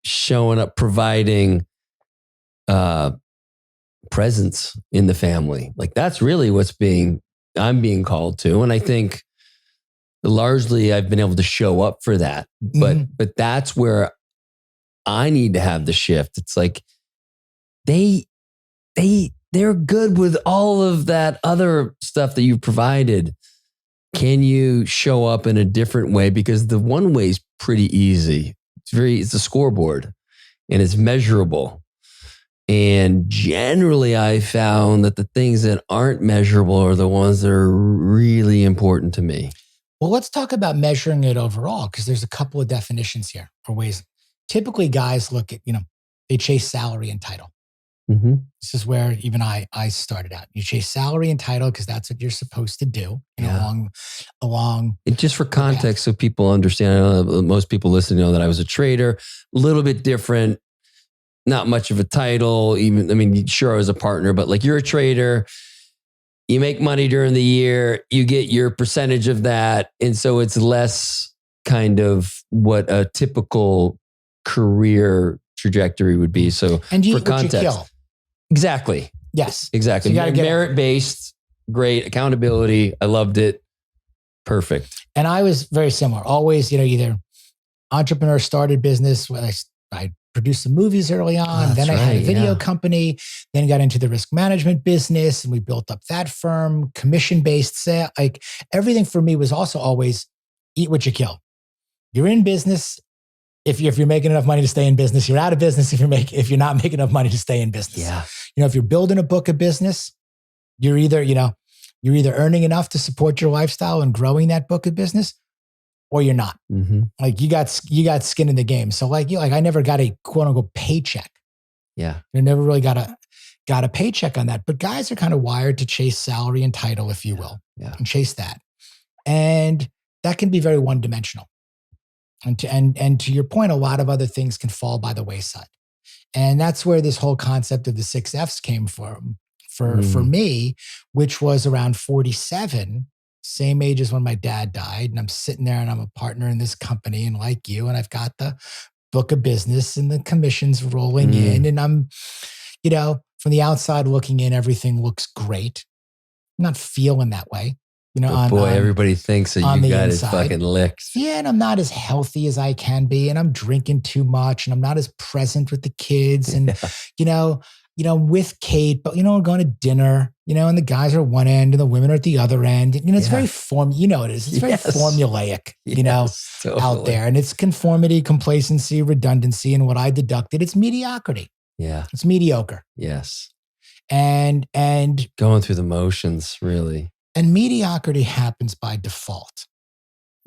S2: showing up, providing presence in the family. Like that's really I'm being called to. And I think largely I've been able to show up for that. But that's where I need to have the shift. It's like they're good with all of that other stuff that you've provided. Can you show up in a different way? Because the one way is pretty easy. It's a scoreboard and it's measurable. And generally I found that the things that aren't measurable are the ones that are really important to me.
S1: Well, let's talk about measuring it overall, because there's a couple of definitions here or ways. Typically, guys look at, they chase salary and title.
S2: Mm-hmm.
S1: This is where even I started out. You chase salary and title because that's what you're supposed to do along.
S2: And just for context, so people understand, I know most people listening know that I was a trader, a little bit different, not much of a title. Sure, I was a partner, but like you're a trader, you make money during the year, you get your percentage of that. And so it's less kind of what a typical career trajectory would be. So
S1: and you
S2: for context, exactly.
S1: Yes,
S2: exactly. So merit-based, great accountability. I loved it. Perfect.
S1: And I was very similar. Always, either entrepreneur, started business when I produced some movies early on. Then I had a video company, then got into the risk management business, and we built up that firm, commission-based sale. Like everything for me was also always eat what you kill. You're in business. If you're making enough money to stay in business, you're out of business if you're not making enough money to stay in business.
S2: Yeah.
S1: If you're building a book of business, you're either earning enough to support your lifestyle and growing that book of business, or you're not.
S2: Mm-hmm.
S1: Like you got skin in the game. So like I never got a quote unquote paycheck.
S2: Yeah.
S1: I never really got a paycheck on that. But guys are kind of wired to chase salary and title, if you will, and chase that. And that can be very one-dimensional. And to your point, a lot of other things can fall by the wayside. And that's where this whole concept of the 6 F's came from for me, which was around 47, same age as when my dad died. And I'm sitting there and I'm a partner in this company and like you, and I've got the book of business and the commissions rolling in. And I'm, from the outside looking in, everything looks great. I'm not feeling that way.
S2: Everybody thinks that you got it fucking licked.
S1: Yeah, and I'm not as healthy as I can be, and I'm drinking too much, and I'm not as present with the kids, and with Kate, but we're going to dinner, and the guys are at one end and the women are at the other end. It's very it is. It's very formulaic,
S2: totally.
S1: out there, and it's conformity, complacency, redundancy, and what I deducted, it's mediocrity.
S2: Yeah,
S1: it's mediocre.
S2: Yes,
S1: and
S2: going through the motions, really.
S1: And mediocrity happens by default.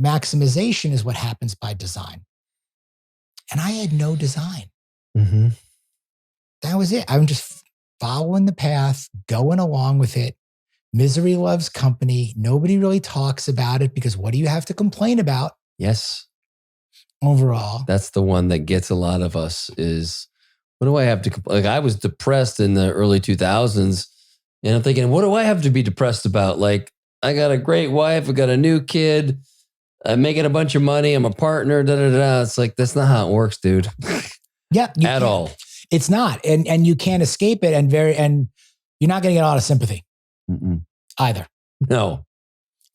S1: Maximization is what happens by design. And I had no design.
S2: Mm-hmm.
S1: That was it. I'm just following the path, going along with it. Misery loves company. Nobody really talks about it because what do you have to complain about?
S2: Yes.
S1: Overall.
S2: That's the one that gets a lot of us is, what do I have to, like, I was depressed in the early 2000s and I'm thinking, what do I have to be depressed about? Like, I got a great wife. I got a new kid. I'm making a bunch of money. I'm a partner. Da, da, da. It's like, that's not how it works, dude.
S1: Yeah.
S2: At all.
S1: It's not. And you can't escape it. And you're not going to get a lot of sympathy either.
S2: No.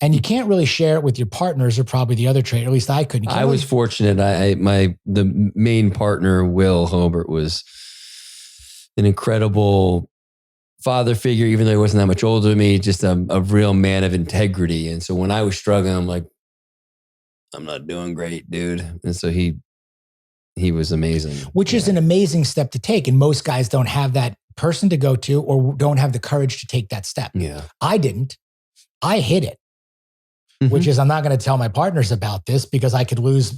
S1: And you can't really share it with your partners or probably the other trait. At least I couldn't.
S2: I was fortunate. The main partner, Will Hobart, was an incredible father figure, even though he wasn't that much older than me, just a real man of integrity. And so when I was struggling, I'm like, I'm not doing great, dude. And so he was amazing.
S1: Which is an amazing step to take. And most guys don't have that person to go to or don't have the courage to take that step.
S2: Yeah.
S1: I didn't. I hid it. Which is, I'm not going to tell my partners about this because I could lose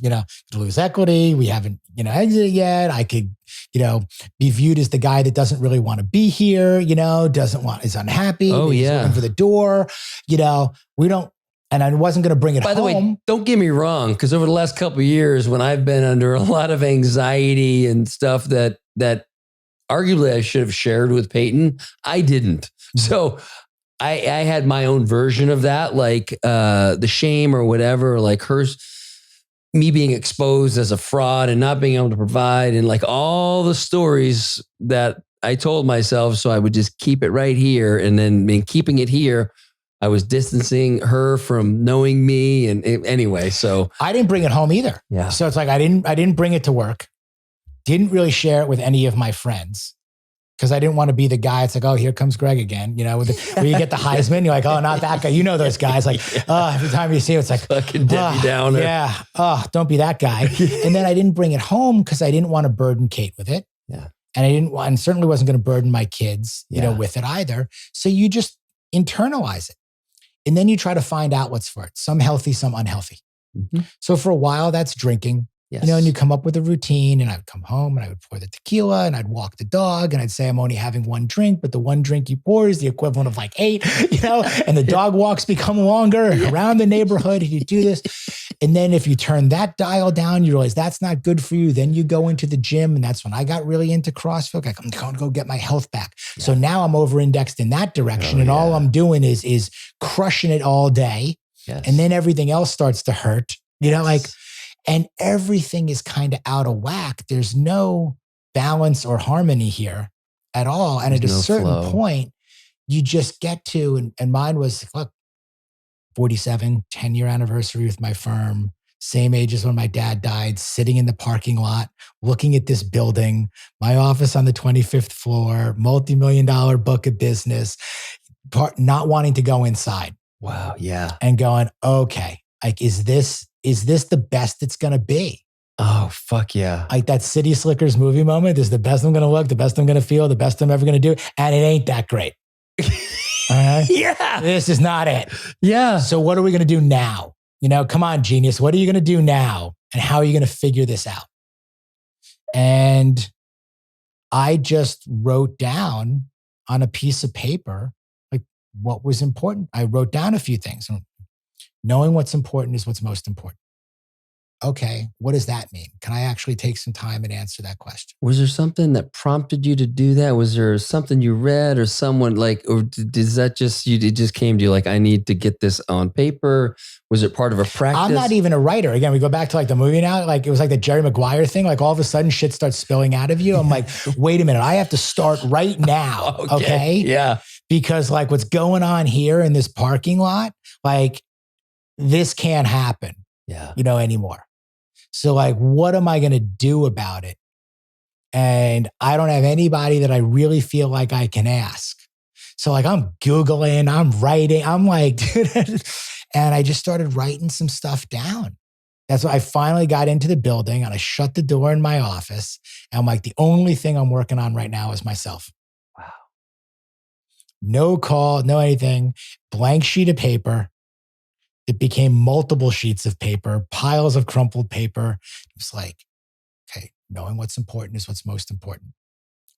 S1: equity. We haven't, exited yet. I could, be viewed as the guy that doesn't really want to be here, is unhappy.
S2: Oh, yeah.
S1: Looking for the door, we don't, and I wasn't going to bring it home.
S2: By the way, don't get me wrong, because over the last couple of years, when I've been under a lot of anxiety and stuff that arguably I should have shared with Peyton, I didn't. So I had my own version of that, like the shame or whatever, like me being exposed as a fraud and not being able to provide, and like all the stories that I told myself. So I would just keep it right here. And then in keeping it here, I was distancing her from knowing me. And anyway, so
S1: I didn't bring it home either.
S2: Yeah.
S1: So it's like, I didn't bring it to work. Didn't really share it with any of my friends. Because I didn't want to be the guy. It's like, oh, here comes Greg again. Where you get the Heisman, you're like, oh, not that guy. You know those guys. Like, every time you see him, it's like,
S2: fucking Debbie Downer.
S1: Yeah. Oh, don't be that guy. And then I didn't bring it home because I didn't want to burden Kate with it.
S2: Yeah.
S1: And and certainly wasn't going to burden my kids, with it either. So you just internalize it. And then you try to find out what's for it. Some healthy, some unhealthy. Mm-hmm. So for a while, that's drinking. Yes. And you come up with a routine, and I would come home and I would pour the tequila and I'd walk the dog and I'd say, I'm only having one drink, but the one drink you pour is the equivalent of like 8, and the dog walks become longer and around the neighborhood. And you do this. And then if you turn that dial down, you realize that's not good for you. Then you go into the gym. And that's when I got really into CrossFit. Like, I'm going to go get my health back. Yeah. So now I'm over indexed in that direction. And all I'm doing is crushing it all day. Yes. And then everything else starts to hurt, and everything is kind of out of whack. There's no balance or harmony here at all. And at a certain point, you just get to, and mine was, look, 47, 10-year anniversary with my firm, same age as when my dad died, sitting in the parking lot, looking at this building, my office on the 25th floor, multi-million-dollar book of business, not wanting to go inside.
S2: Wow. Yeah.
S1: And going, okay, like, is this the best it's going to be?
S2: Oh, fuck yeah.
S1: Like that City Slickers movie moment. This is the best I'm going to look, the best I'm going to feel, the best I'm ever going to do. And it ain't that great. All right?
S2: Yeah.
S1: This is not it.
S2: Yeah.
S1: So what are we going to do now? Come on, genius. What are you going to do now? And how are you going to figure this out? And I just wrote down on a piece of paper, like, what was important. I wrote down a few things. Knowing what's important is what's most important. Okay, what does that mean? Can I actually take some time and answer that question?
S2: Was there something that prompted you to do that? Was there something you read or someone or does that just, it just came to you like, I need to get this on paper? Was it part of a practice?
S1: I'm not even a writer. Again, we go back to like the movie now, like it was like the Jerry Maguire thing. Like all of a sudden shit starts spilling out of you. I'm like, wait a minute, I have to start right now. Okay.
S2: Yeah.
S1: Because like what's going on here in this parking lot, like this can't happen, anymore. So like, what am I going to do about it? And I don't have anybody that I really feel like I can ask. So like, I'm Googling, I'm writing, I'm like, and I just started writing some stuff down. That's why I finally got into the building and I shut the door in my office. And I'm like, the only thing I'm working on right now is myself.
S2: Wow.
S1: No call, no anything, blank sheet of paper. It became multiple sheets of paper, piles of crumpled paper. It was like, Okay, knowing what's important is what's most important.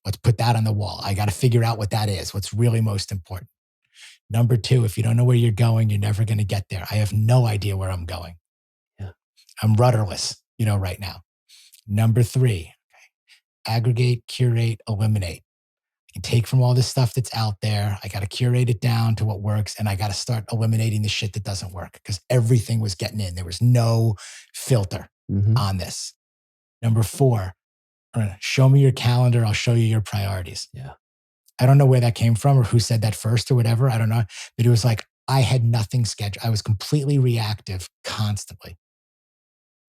S1: Let's put that on the wall. I got to figure out what that is, what's really most important. Number two, if you don't know where you're going, you're never going to get there. I have no idea where I'm going.
S2: Yeah.
S1: I'm rudderless, right now. Number three, aggregate, curate, eliminate. I can take from all this stuff that's out there. I got to curate it down to what works, and I got to start eliminating the shit that doesn't work because everything was getting in. There was no filter on this. Number four, show me your calendar. I'll show you your priorities.
S2: Yeah.
S1: I don't know where that came from or who said that first or whatever. I don't know. But it was like I had nothing scheduled. I was completely reactive constantly.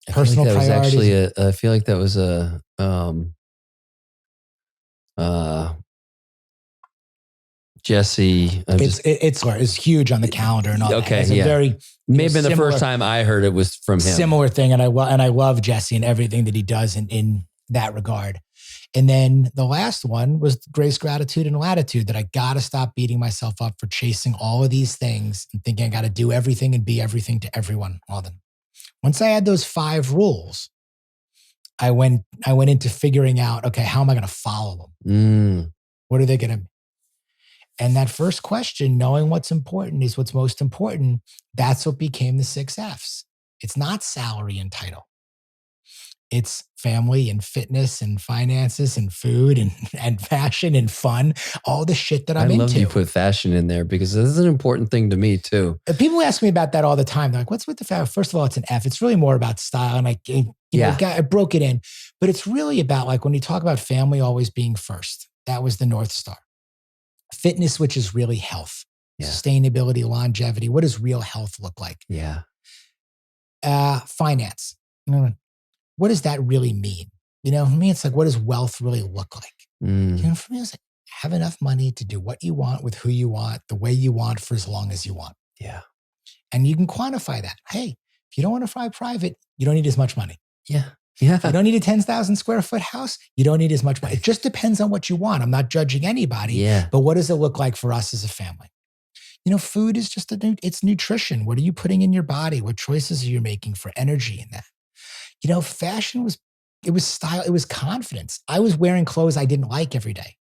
S1: Personal priorities.
S2: I feel like that was Jesse.
S1: It's huge on the calendar and all
S2: okay,
S1: that. It's very
S2: maybe the first time I heard it was from him.
S1: Similar thing, and I love Jesse and everything that he does in that regard. And then the last one was grace, gratitude, and latitude, that I got to stop beating myself up for chasing all of these things and thinking I got to do everything and be everything to everyone. Well, then, once I had those 5 rules, I went into figuring out, okay, how am I going to follow them? What are they going to? And that first question, knowing what's important is what's most important. That's what became the 6 F's. It's not salary and title. It's family and fitness and finances and food and fashion and fun, all the shit that I'm into. I love
S2: you put fashion in there because this is an important thing to me too.
S1: People ask me about that all the time. They're like, what's with the fashion? First of all, it's an F. It's really more about style. And I broke it in. But it's really about, like, when you talk about family always being first, that was the North Star. Fitness, which is really health, sustainability, longevity. What does real health look like?
S2: Yeah.
S1: Finance. What does that really mean? For me, it's like, what does wealth really look like? For me, it's like, have enough money to do what you want with who you want, the way you want, for as long as you want.
S2: Yeah.
S1: And you can quantify that. Hey, if you don't want to fly private, you don't need as much money.
S2: Yeah. Yeah.
S1: If you don't need a 10,000 square foot house, you don't need as much money. It just depends on what you want. I'm not judging anybody.
S2: Yeah.
S1: But what does it look like for us as a family? Food is just it's nutrition. What are you putting in your body? What choices are you making for energy in that? Fashion was style. It was confidence. I was wearing clothes I didn't like every day.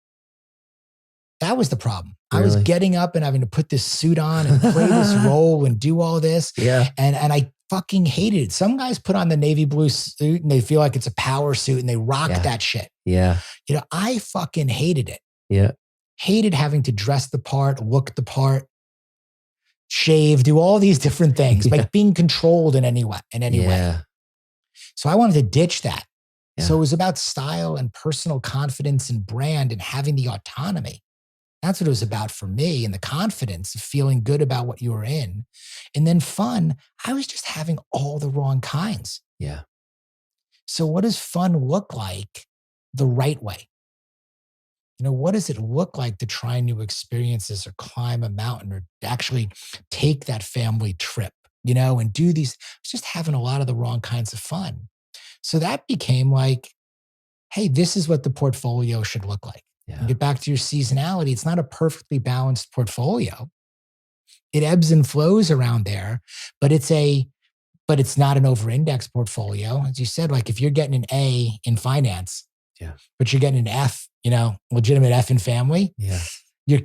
S1: That was the problem. Really? I was getting up and having to put this suit on and play this role and do all this.
S2: Yeah.
S1: And I fucking hated it. Some guys put on the navy blue suit and they feel like it's a power suit and they rock that shit.
S2: Yeah.
S1: I fucking hated it.
S2: Yeah.
S1: Hated having to dress the part, look the part, shave, do all these different things, like being controlled in any way. So I wanted to ditch that. Yeah. So it was about style and personal confidence and brand and having the autonomy. That's what it was about for me, and the confidence of feeling good about what you were in. And then fun, I was just having all the wrong kinds.
S2: Yeah.
S1: So what does fun look like the right way? What does it look like to try new experiences or climb a mountain or actually take that family trip, and do these? I was just having a lot of the wrong kinds of fun. So that became like, hey, this is what the portfolio should look like. Yeah. And get back to your seasonality. It's not a perfectly balanced portfolio. It ebbs and flows around there, but it's not an over-index portfolio. As you said, like if you're getting an A in finance, but you're getting an F, legitimate F in family.
S2: Yeah.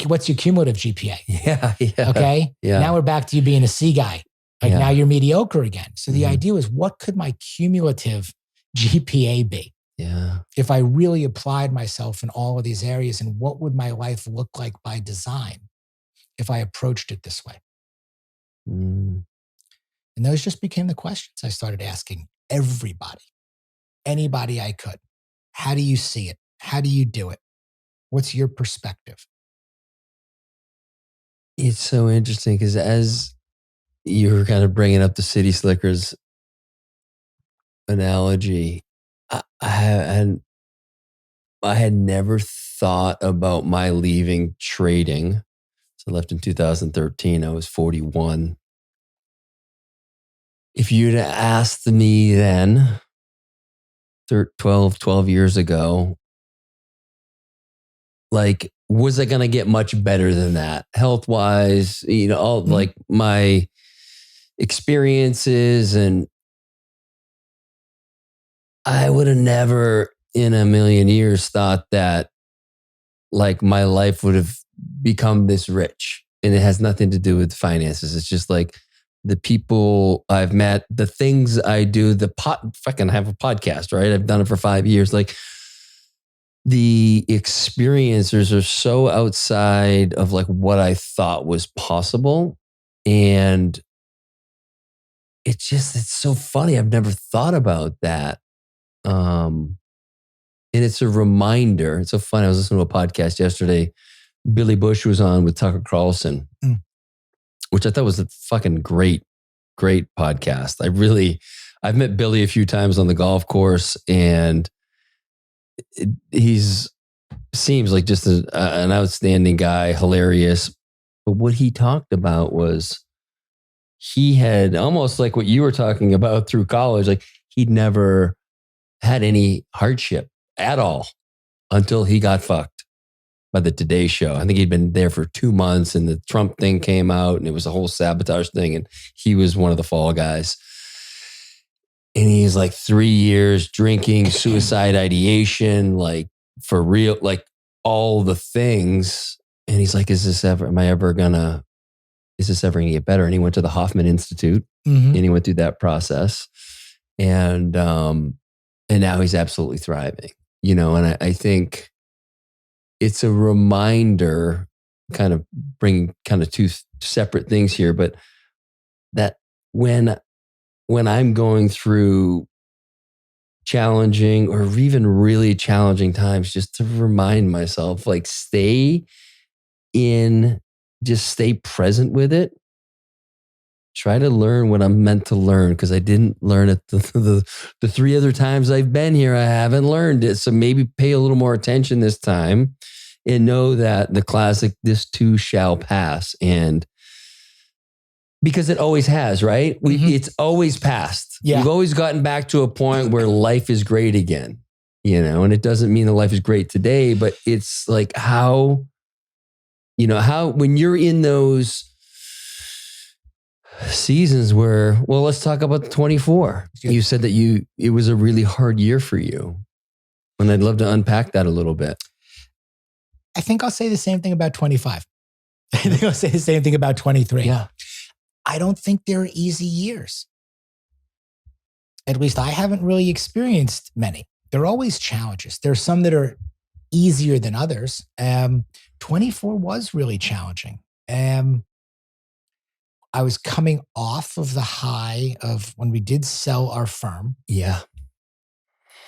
S1: What's your cumulative GPA?
S2: Yeah.
S1: Okay.
S2: Yeah.
S1: Now we're back to you being a C guy. Now you're mediocre again. So the idea was, what could my cumulative GPA be?
S2: Yeah.
S1: If I really applied myself in all of these areas, and what would my life look like by design if I approached it this way? And those just became the questions I started asking everybody, anybody I could. How do you see it? How do you do it? What's your perspective?
S2: It's so interesting because as you were kind of bringing up the City Slickers analogy, I had never thought about my leaving trading. So I left in 2013. I was 41. If you'd asked me then, 12 years ago, like, was I going to get much better than that? Health-wise, all like my experiences, and I would have never in a million years thought that like my life would have become this rich. And it has nothing to do with finances. It's just like the people I've met, the things I do, fucking have a podcast, right? I've done it for 5 years. Like the experiencers are so outside of like what I thought was possible. And it's so funny. I've never thought about that. And it's a reminder. It's so funny. I was listening to a podcast yesterday. Billy Bush was on with Tucker Carlson, which I thought was a fucking great podcast. I've met Billy a few times on the golf course, and he's seems like just an outstanding guy, hilarious. But what he talked about was he had almost like what you were talking about through college. Like he'd never had any hardship at all until he got fucked by the Today Show. I think he'd been there for 2 months and the Trump thing came out and it was a whole sabotage thing. And he was one of the fall guys. And he's like 3 years drinking, suicide ideation, like for real, like all the things. And he's like, is this ever gonna get better? And he went to the Hoffman Institute and he went through that process. And now he's absolutely thriving, and I think it's a reminder, kind of bringing kind of two separate things here, but that when I'm going through challenging or even really challenging times, just to remind myself, like stay present with it. Try to learn what I'm meant to learn, because I didn't learn it the 3 other times I've been here. I haven't learned it. So maybe pay a little more attention this time and know that the classic, this too shall pass. And because it always has, right? It's always passed.
S1: Yeah.
S2: We've always gotten back to a point where life is great again, and it doesn't mean that life is great today, but it's like how when you're in those seasons where, well, let's talk about the 24. You said that it was a really hard year for you. And I'd love to unpack that a little bit.
S1: I think I'll say the same thing about 25. I think I'll say the same thing about 23.
S2: Yeah.
S1: I don't think they're easy years. At least I haven't really experienced many. There are always challenges. There are some that are easier than others. 24 was really challenging. I was coming off of the high of when we did sell our firm.
S2: Yeah.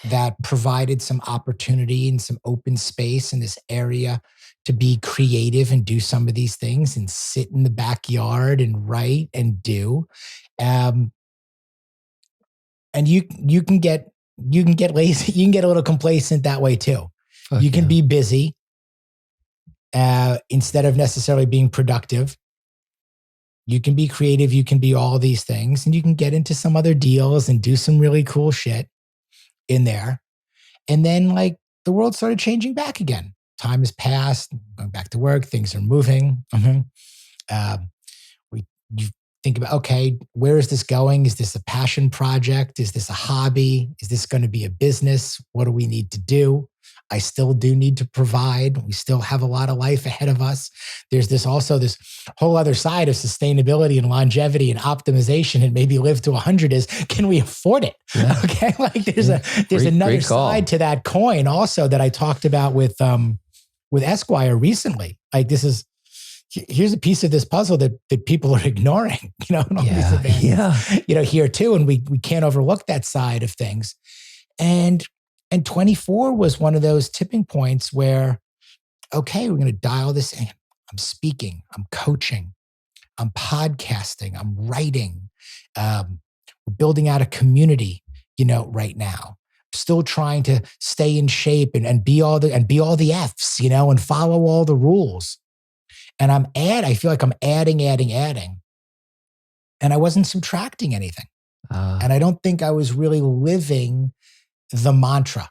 S1: That provided some opportunity and some open space in this area to be creative and do some of these things and sit in the backyard and write and do. And you can get lazy. You can get a little complacent that way too. You can be busy instead of necessarily being productive. You can be creative. You can be all these things, and you can get into some other deals and do some really cool shit in there. And then like the world started changing back again. Time has passed, going back to work, things are moving. You think about, okay, where is this going? Is this a passion project? Is this a hobby? Is this going to be a business? What do we need to do? I still do need to provide. We still have a lot of life ahead of us. There's this whole other side of sustainability and longevity and optimization, and maybe live to 100 is, can we afford it? Yeah. Okay. Like there's another side to that coin also that I talked about with Esquire recently. Like here's a piece of this puzzle that people are ignoring, and all these events, here too. And we can't overlook that side of things. And 24 was one of those tipping points where, okay, we're going to dial this in. I'm speaking, I'm coaching, I'm podcasting, I'm writing. We're building out a community, right now. Still trying to stay in shape and be all the F's, and follow all the rules. And I feel like I'm adding. And I wasn't subtracting anything. And I don't think I was really living the mantra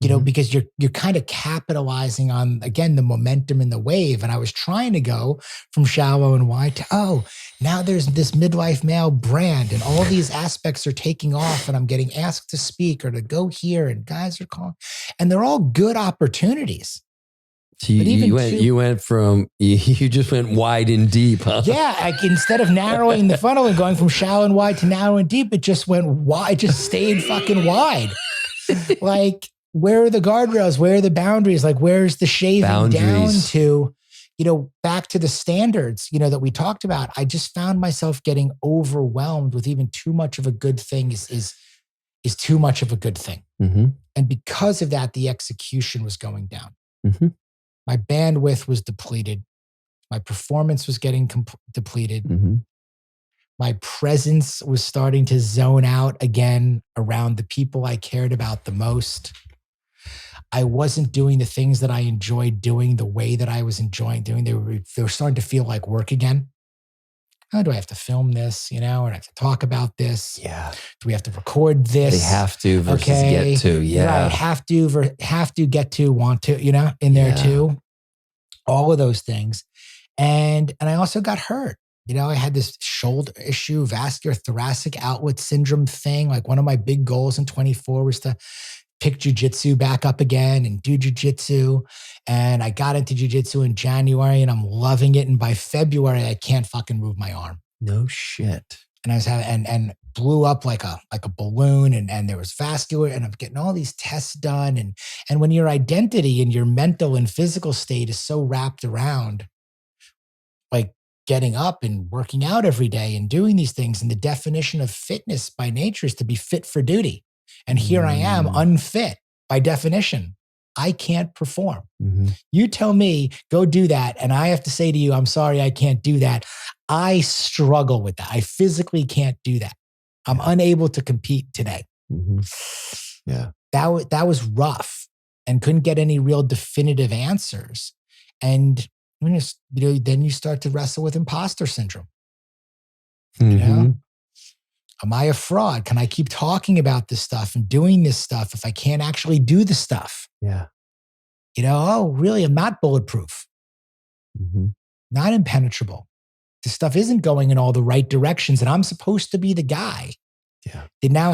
S1: you know, because you're kind of capitalizing on, again, the momentum and the wave. And I was trying to go from shallow and wide to, now there's this Midlife Male brand and all these aspects are taking off and I'm getting asked to speak or to go here and guys are calling and they're all good opportunities.
S2: So you went from, you just went wide and deep, huh?
S1: Yeah. Like instead of narrowing the funnel and going from shallow and wide to narrow and deep, it just went wide, just stayed fucking wide. Like, where are the guardrails? Where are the boundaries? Like, where's the shaving down to, you know, back to the standards, you know, that we talked about? I just found myself getting overwhelmed with even too much of a good thing is too much of a good thing.
S2: Mm-hmm.
S1: And because of that, the execution was going down.
S2: Mm-hmm.
S1: My bandwidth was depleted. My performance was getting depleted.
S2: Mm-hmm.
S1: My presence was starting to zone out again around the people I cared about the most. I wasn't doing the things that I enjoyed doing the way that I was enjoying doing. They were starting to feel like work again. Oh, do I have to film this? You know, or I have to talk about this?
S2: Yeah.
S1: Do we have to record this?
S2: They have to versus get to. Yeah.
S1: Right. Have to, get to, want to, you know, in there too. All of those things. And I also got hurt. You know, I had this shoulder issue, vascular thoracic outlet syndrome thing. Like one of my big goals in 24 was to pick jujitsu back up again and do jujitsu. And I got into jujitsu in January and I'm loving it. And by February, I can't fucking move my arm.
S2: No shit.
S1: And I was having, and blew up like a balloon and there was vascular and I'm getting all these tests done. And when your identity and your mental and physical state is so wrapped around like getting up and working out every day and doing these things. And the definition of fitness by nature is to be fit for duty. And here I am unfit by definition. I can't perform.
S2: Mm-hmm.
S1: You tell me, go do that. And I have to say to you, I'm sorry, I can't do that. I struggle with that. I physically can't do that. I'm unable to compete today.
S2: Mm-hmm. Yeah.
S1: That was rough and couldn't get any real definitive answers. And then you start to wrestle with imposter syndrome.
S2: Mm-hmm.
S1: You know? Am I a fraud? Can I keep talking about this stuff and doing this stuff if I can't actually do the stuff?
S2: Yeah.
S1: You know, really, I'm not bulletproof, not impenetrable. This stuff isn't going in all the right directions. And I'm supposed to be the guy that now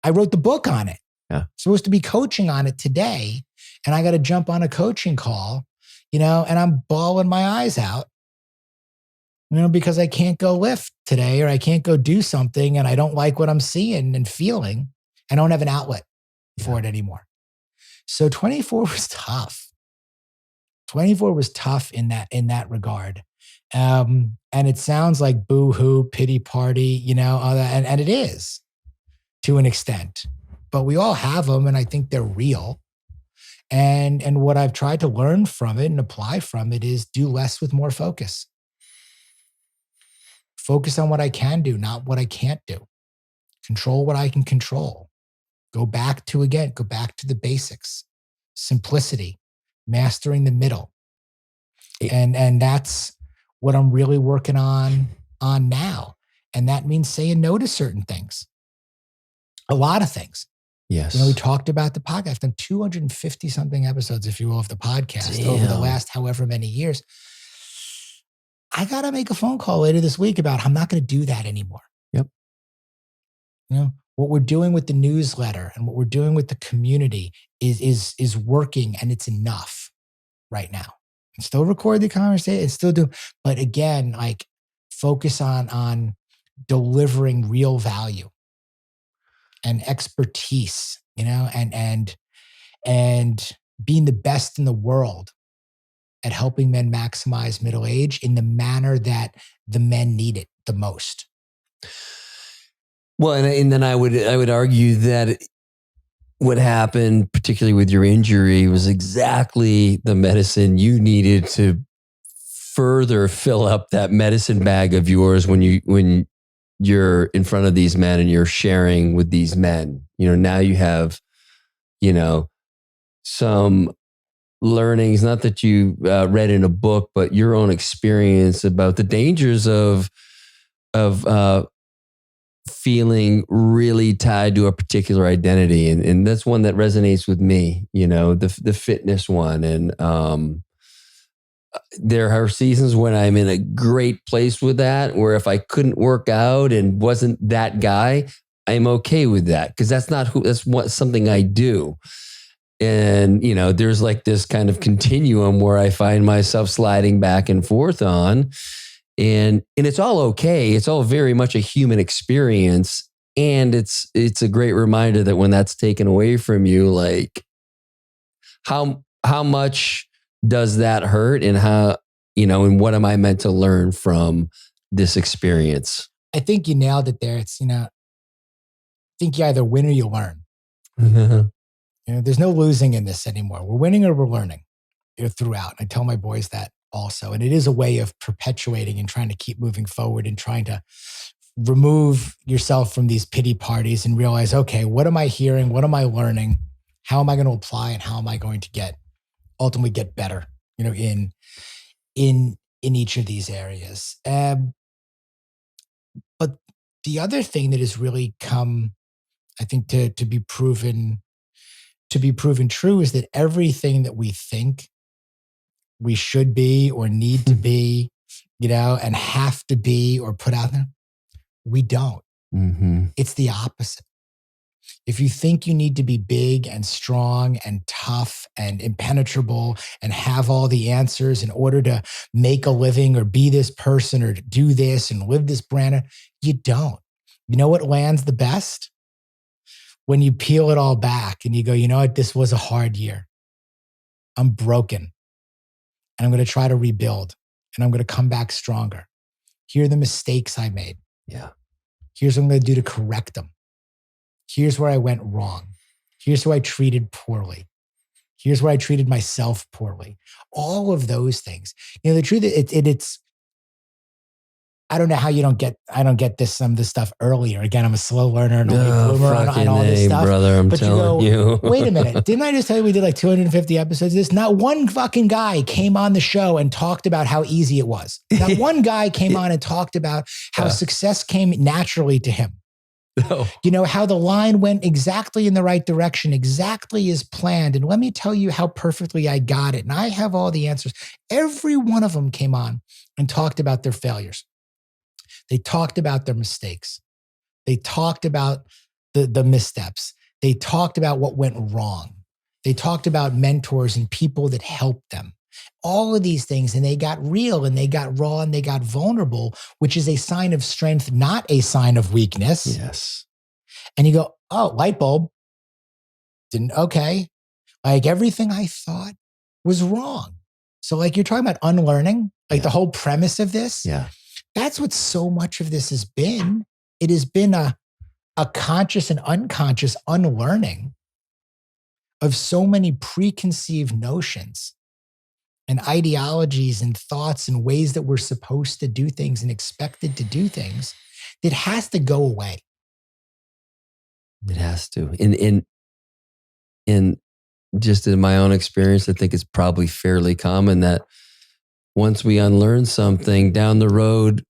S1: I wrote the book on it.
S2: Yeah.
S1: Supposed to be coaching on it today. And I got to jump on a coaching call, you know, and I'm bawling my eyes out, you know, because I can't go lift today or I can't go do something and I don't like what I'm seeing and feeling. I don't have an outlet for it anymore. So 24 was tough. 24 was tough in that regard. And it sounds like boo-hoo, pity party, you know, and it is to an extent, but we all have them. And I think they're real. And what I've tried to learn from it and apply from it is do less with more focus. Focus on what I can do, not what I can't do. Control what I can control. Go back to the basics. Simplicity, mastering the middle. And that's what I'm really working on now. And that means saying no to certain things. A lot of things.
S2: Yes.
S1: You know, we talked about the podcast. I've done 250 something episodes, if you will, of the podcast over the last however many years. I got to make a phone call later this week about I'm not going to do that anymore.
S2: Yep.
S1: You know, what we're doing with the newsletter and what we're doing with the community is working and it's enough right now. And still record the conversation and still do, but again, like focus on delivering real value and expertise, you know, and being the best in the world at helping men maximize middle age in the manner that the men need it the most.
S2: Well, and then I would argue that what happened, particularly with your injury, was exactly the medicine you needed to further fill up that medicine bag of yours when you're in front of these men and you're sharing with these men. You know, now you have, you know, some learnings, not that you read in a book, but your own experience about the dangers of feeling really tied to a particular identity. And that's one that resonates with me, the fitness one. And there are seasons when I'm in a great place with that, where if I couldn't work out and wasn't that guy, I'm okay with that. Cause that's something I do. And, there's like this kind of continuum where I find myself sliding back and forth on. And it's all okay. It's all very much a human experience. And it's a great reminder that when that's taken away from you, like how much does that hurt, and and what am I meant to learn from this experience?
S1: I think you nailed it there. It's, I think you either win or you learn. There's no losing in this anymore. We're winning or we're learning throughout. I tell my boys that also. And it is a way of perpetuating and trying to keep moving forward and trying to remove yourself from these pity parties and realize, okay, what am I hearing? What am I learning? How am I going to apply, and how am I going to ultimately get better, in each of these areas? But the other thing that has really come, I think, to be proven true is that everything that we think we should be or need to be, and have to be or put out there, we don't.
S2: Mm-hmm.
S1: It's the opposite. If you think you need to be big and strong and tough and impenetrable and have all the answers in order to make a living or be this person or to do this and live this brand, you don't. You know what lands the best? When you peel it all back and you go, you know what, this was a hard year. I'm broken. And I'm going to try to rebuild, and I'm going to come back stronger. Here are the mistakes I made.
S2: Yeah.
S1: Here's what I'm going to do to correct them. Here's where I went wrong. Here's who I treated poorly. Here's where I treated myself poorly. All of those things. The truth is, it's, I don't know how I don't get some of this stuff earlier. Again, I'm a slow learner and a late bloomer on all this stuff.
S2: Brother, I'm telling you.
S1: Wait a minute. Didn't I just tell you we did like 250 episodes of this? Not one fucking guy came on the show and talked about how easy it was. Not one guy came on and talked about how success came naturally to him.
S2: No.
S1: How the line went exactly in the right direction, exactly as planned. And let me tell you how perfectly I got it. And I have all the answers. Every one of them came on and talked about their failures. They talked about their mistakes. They talked about the missteps. They talked about what went wrong. They talked about mentors and people that helped them. All of these things, and they got real and they got raw and they got vulnerable, which is a sign of strength, not a sign of weakness.
S2: Yes.
S1: And you go, oh, light bulb. Okay. Like everything I thought was wrong. So like you're talking about unlearning, like the whole premise of this.
S2: Yeah.
S1: That's what so much of this has been. It has been a conscious and unconscious unlearning of so many preconceived notions and ideologies and thoughts and ways that we're supposed to do things and expected to do things that has to go away.
S2: It has to. In just in my own experience, I think it's probably fairly common that once we unlearn something down the road,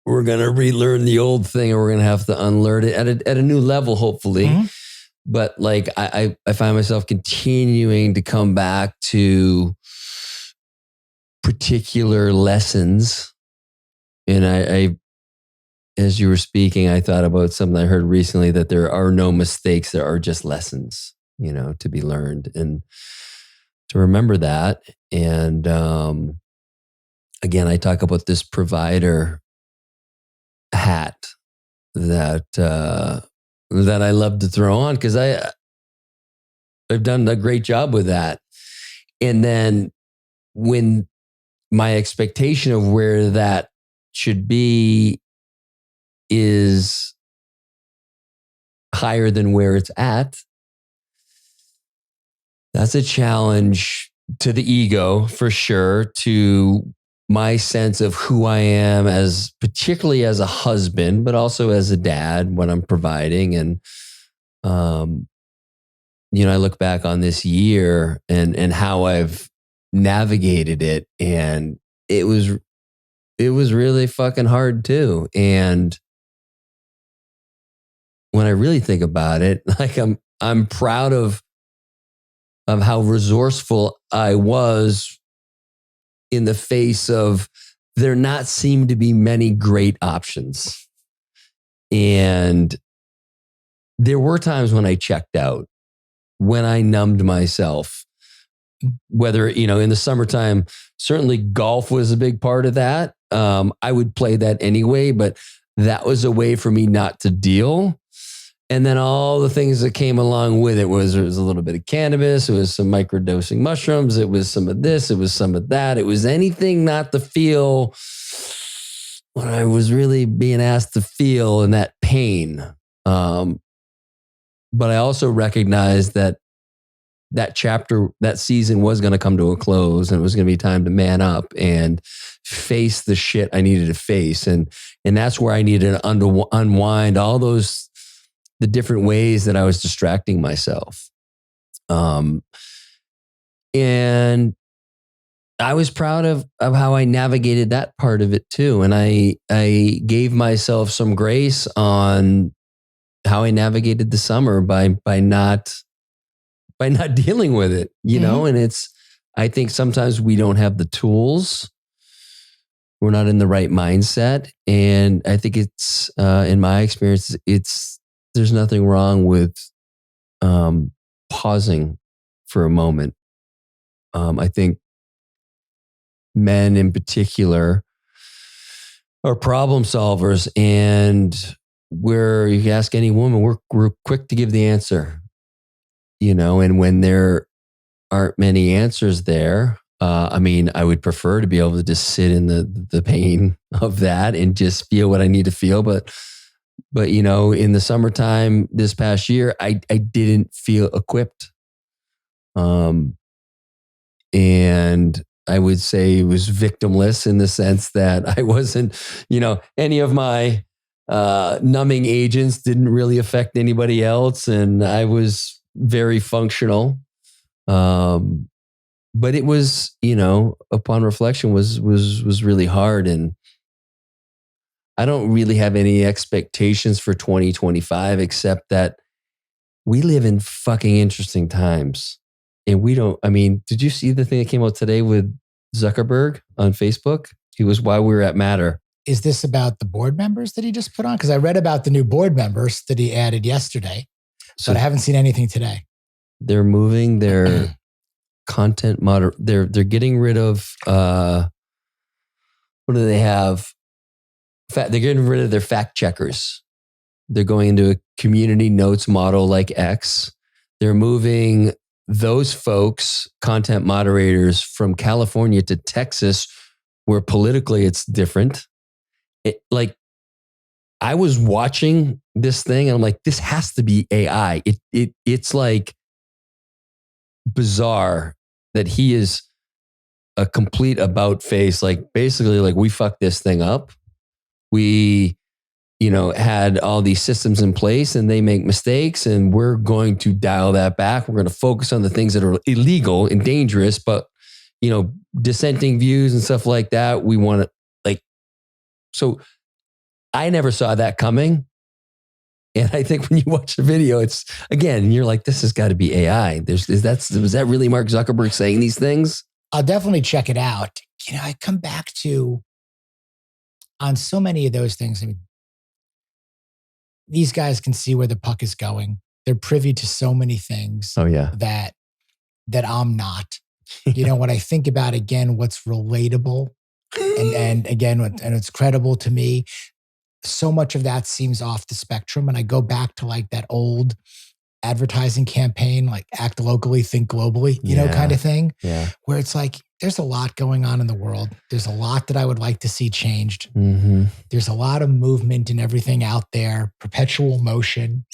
S2: we're going to relearn the old thing, or we're going to have to unlearn it at a new level, hopefully. Mm-hmm. But like, I find myself continuing to come back to particular lessons. And I, as you were speaking, I thought about something I heard recently, that there are no mistakes. There are just lessons, to be learned, and to remember that. And, again, I talk about this provider hat that I love to throw on, because I've done a great job with that. And then when my expectation of where that should be is higher than where it's at, that's a challenge to the ego, for sure, to my sense of who I am, as particularly as a husband, but also as a dad, what I'm providing. And, I look back on this year and how I've navigated it, and it was really fucking hard too. And when I really think about it, like I'm proud of how resourceful I was in the face of there not seem to be many great options. And there were times when I checked out, when I numbed myself, whether, in the summertime, certainly golf was a big part of that. I would play that anyway, but that was a way for me not to deal. And then all the things that came along with it was a little bit of cannabis. It was some microdosing mushrooms. It was some of this. It was some of that. It was anything not to feel what I was really being asked to feel in that pain. But I also recognized that chapter, that season was going to come to a close, and it was going to be time to man up and face the shit I needed to face. And that's where I needed to unwind all the different ways that I was distracting myself. And I was proud of how I navigated that part of it too. And I gave myself some grace on how I navigated the summer by not dealing with it, and I think sometimes we don't have the tools. We're not in the right mindset. And I think it's, in my experience, there's nothing wrong with pausing for a moment. I think men in particular are problem solvers, and where you can ask any woman, we're quick to give the answer, and when there aren't many answers there, I would prefer to be able to just sit in the pain of that and just feel what I need to feel. But in the summertime this past year, I didn't feel equipped. And I would say it was victimless in the sense that I wasn't, any of my numbing agents didn't really affect anybody else. And I was very functional. But it was, upon reflection was really hard. And I don't really have any expectations for 2025, except that we live in fucking interesting times. And did you see the thing that came out today with Zuckerberg on Facebook? It was why we were at Matter.
S1: Is this about the board members that he just put on? Because I read about the new board members that he added yesterday, but I haven't seen anything today.
S2: They're moving their content they're getting rid of, what do they have? They're getting rid of their fact checkers. They're going into a community notes model like X. They're moving those folks, content moderators, from California to Texas, where politically it's different. I was watching this thing and I'm like, this has to be AI. It's like bizarre that he is a complete about face. Like basically, like, we fucked this thing up. We, had all these systems in place and they make mistakes, and we're going to dial that back. We're going to focus on the things that are illegal and dangerous, but, dissenting views and stuff like that. We want to so I never saw that coming. And I think when you watch the video, it's, again, you're like, this has got to be AI. Was that really Mark Zuckerberg saying these things?
S1: I'll definitely check it out. I come back to, on so many of those things, these guys can see where the puck is going. They're privy to so many things.
S2: Oh, yeah.
S1: that I'm not. When I think about, again, what's relatable and again, and it's credible to me, so much of that seems off the spectrum. And I go back to like that old advertising campaign, like act locally, think globally, kind of thing.
S2: Yeah.
S1: Where it's like, there's a lot going on in the world. There's a lot that I would like to see changed.
S2: Mm-hmm.
S1: There's a lot of movement and everything out there, perpetual motion.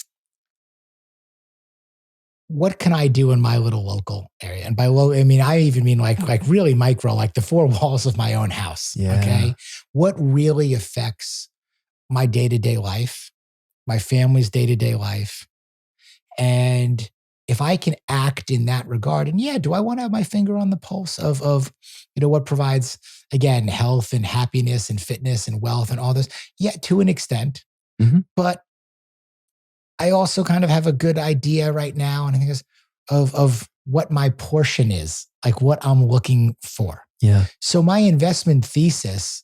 S1: What can I do in my little local area? And by low, I even mean like really micro, like the four walls of my own house.
S2: Yeah.
S1: Okay. What really affects my day-to-day life, my family's day-to-day life? And if I can act in that regard, and do I want to have my finger on the pulse of what provides, again, health and happiness and fitness and wealth and all this? Yeah, to an extent.
S2: Mm-hmm.
S1: But I also kind of have a good idea right now, and I think of what my portion is, like what I'm looking for.
S2: Yeah.
S1: So my investment thesis,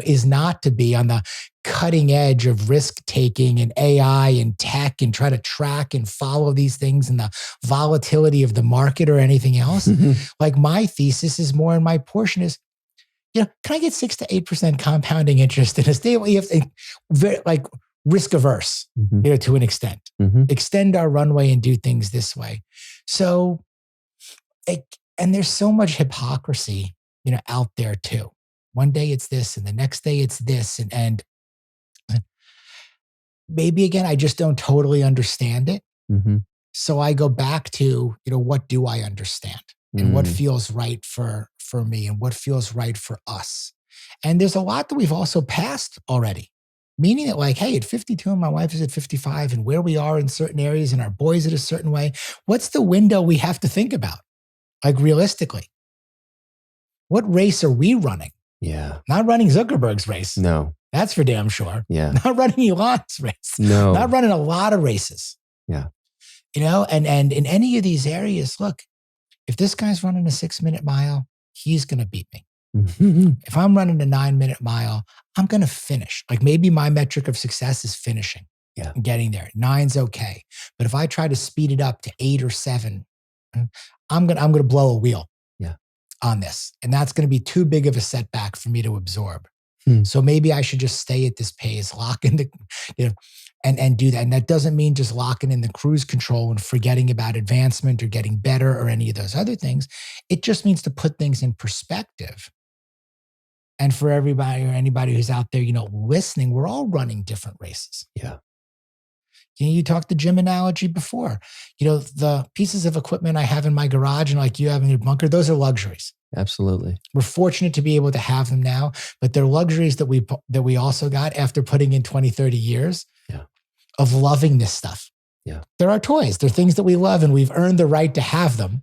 S1: is not to be on the cutting edge of risk taking and AI and tech and try to track and follow these things and the volatility of the market or anything else. Like my thesis is more, and my portion is, can I get 6 to 8% compounding interest in a stable? You have to, very, like risk averse, to an extent. Extend our runway and do things this way. So, and there's so much hypocrisy, out there too. One day it's this, and the next day it's this, and maybe again I just don't totally understand it. So I go back to, what do I understand, and what feels right for me, and what feels right for us. And there's a lot that we've also passed already. Meaning that, like, hey, at 52 and my wife is at 55, and where we are in certain areas and our boys at a certain way, what's the window we have to think about? Like realistically, what race are we running?
S2: Yeah.
S1: Not running Zuckerberg's race.
S2: No.
S1: That's for damn sure.
S2: Yeah.
S1: Not running Elon's race.
S2: No.
S1: Not running a lot of races.
S2: Yeah.
S1: And in any of these areas, look, if this guy's running a 6-minute mile, he's going to beat me. If I'm running a 9-minute mile, I'm going to finish. Like maybe my metric of success is finishing.
S2: Yeah.
S1: And getting there. 9's okay. But if I try to speed it up to 8 or 7, I'm going to blow a wheel. On this. And that's going to be too big of a setback for me to absorb. So maybe I should just stay at this pace, lock in the, and do that. And that doesn't mean just locking in the cruise control and forgetting about advancement or getting better or any of those other things. It just means to put things in perspective. And for everybody or anybody who's out there, listening, we're all running different races.
S2: Yeah.
S1: You talked the gym analogy before. The pieces of equipment I have in my garage and like you have in your bunker, those are luxuries.
S2: Absolutely.
S1: We're fortunate to be able to have them now, but they're luxuries that we also got after putting in 20, 30 years of loving this stuff.
S2: Yeah.
S1: They're our toys. They're things that we love, and we've earned the right to have them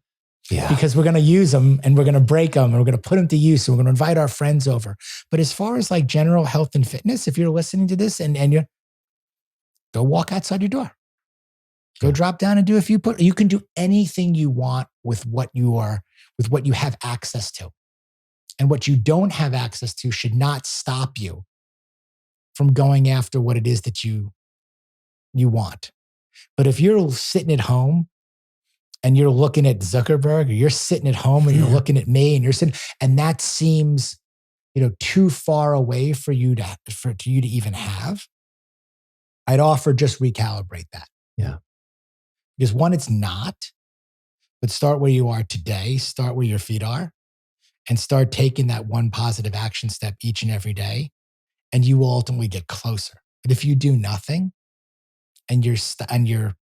S1: because we're going to use them, and we're going to break them, and we're going to put them to use, and we're going to invite our friends over. But as far as like general health and fitness, if you're listening to this and you're, go walk outside your door. Go drop down and do a few you can do anything you want with what you have access to. And what you don't have access to should not stop you from going after what it is that you want. But if you're sitting at home and you're looking at Zuckerberg, or you're sitting at home and you're looking at me and you're sitting, and that seems, too far away for you to even have, I'd offer just recalibrate that.
S2: Yeah.
S1: Because one, it's not, but start where you are today, start where your feet are, and start taking that one positive action step each and every day, and you will ultimately get closer. But if you do nothing and you're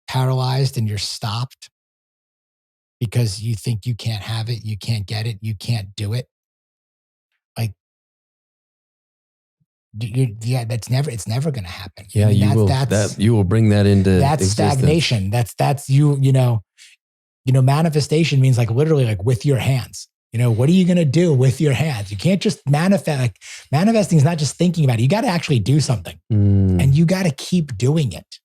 S1: paralyzed and you're stopped because you think you can't have it, you can't get it, you can't do it, like, it's never going to happen.
S2: Yeah, you will bring that into
S1: that's
S2: existence.
S1: Stagnation. That's you. Manifestation means like literally like with your hands. What are you going to do with your hands? You can't just manifest. Like, manifesting is not just thinking about it. You got to actually do something, and you got to keep doing it.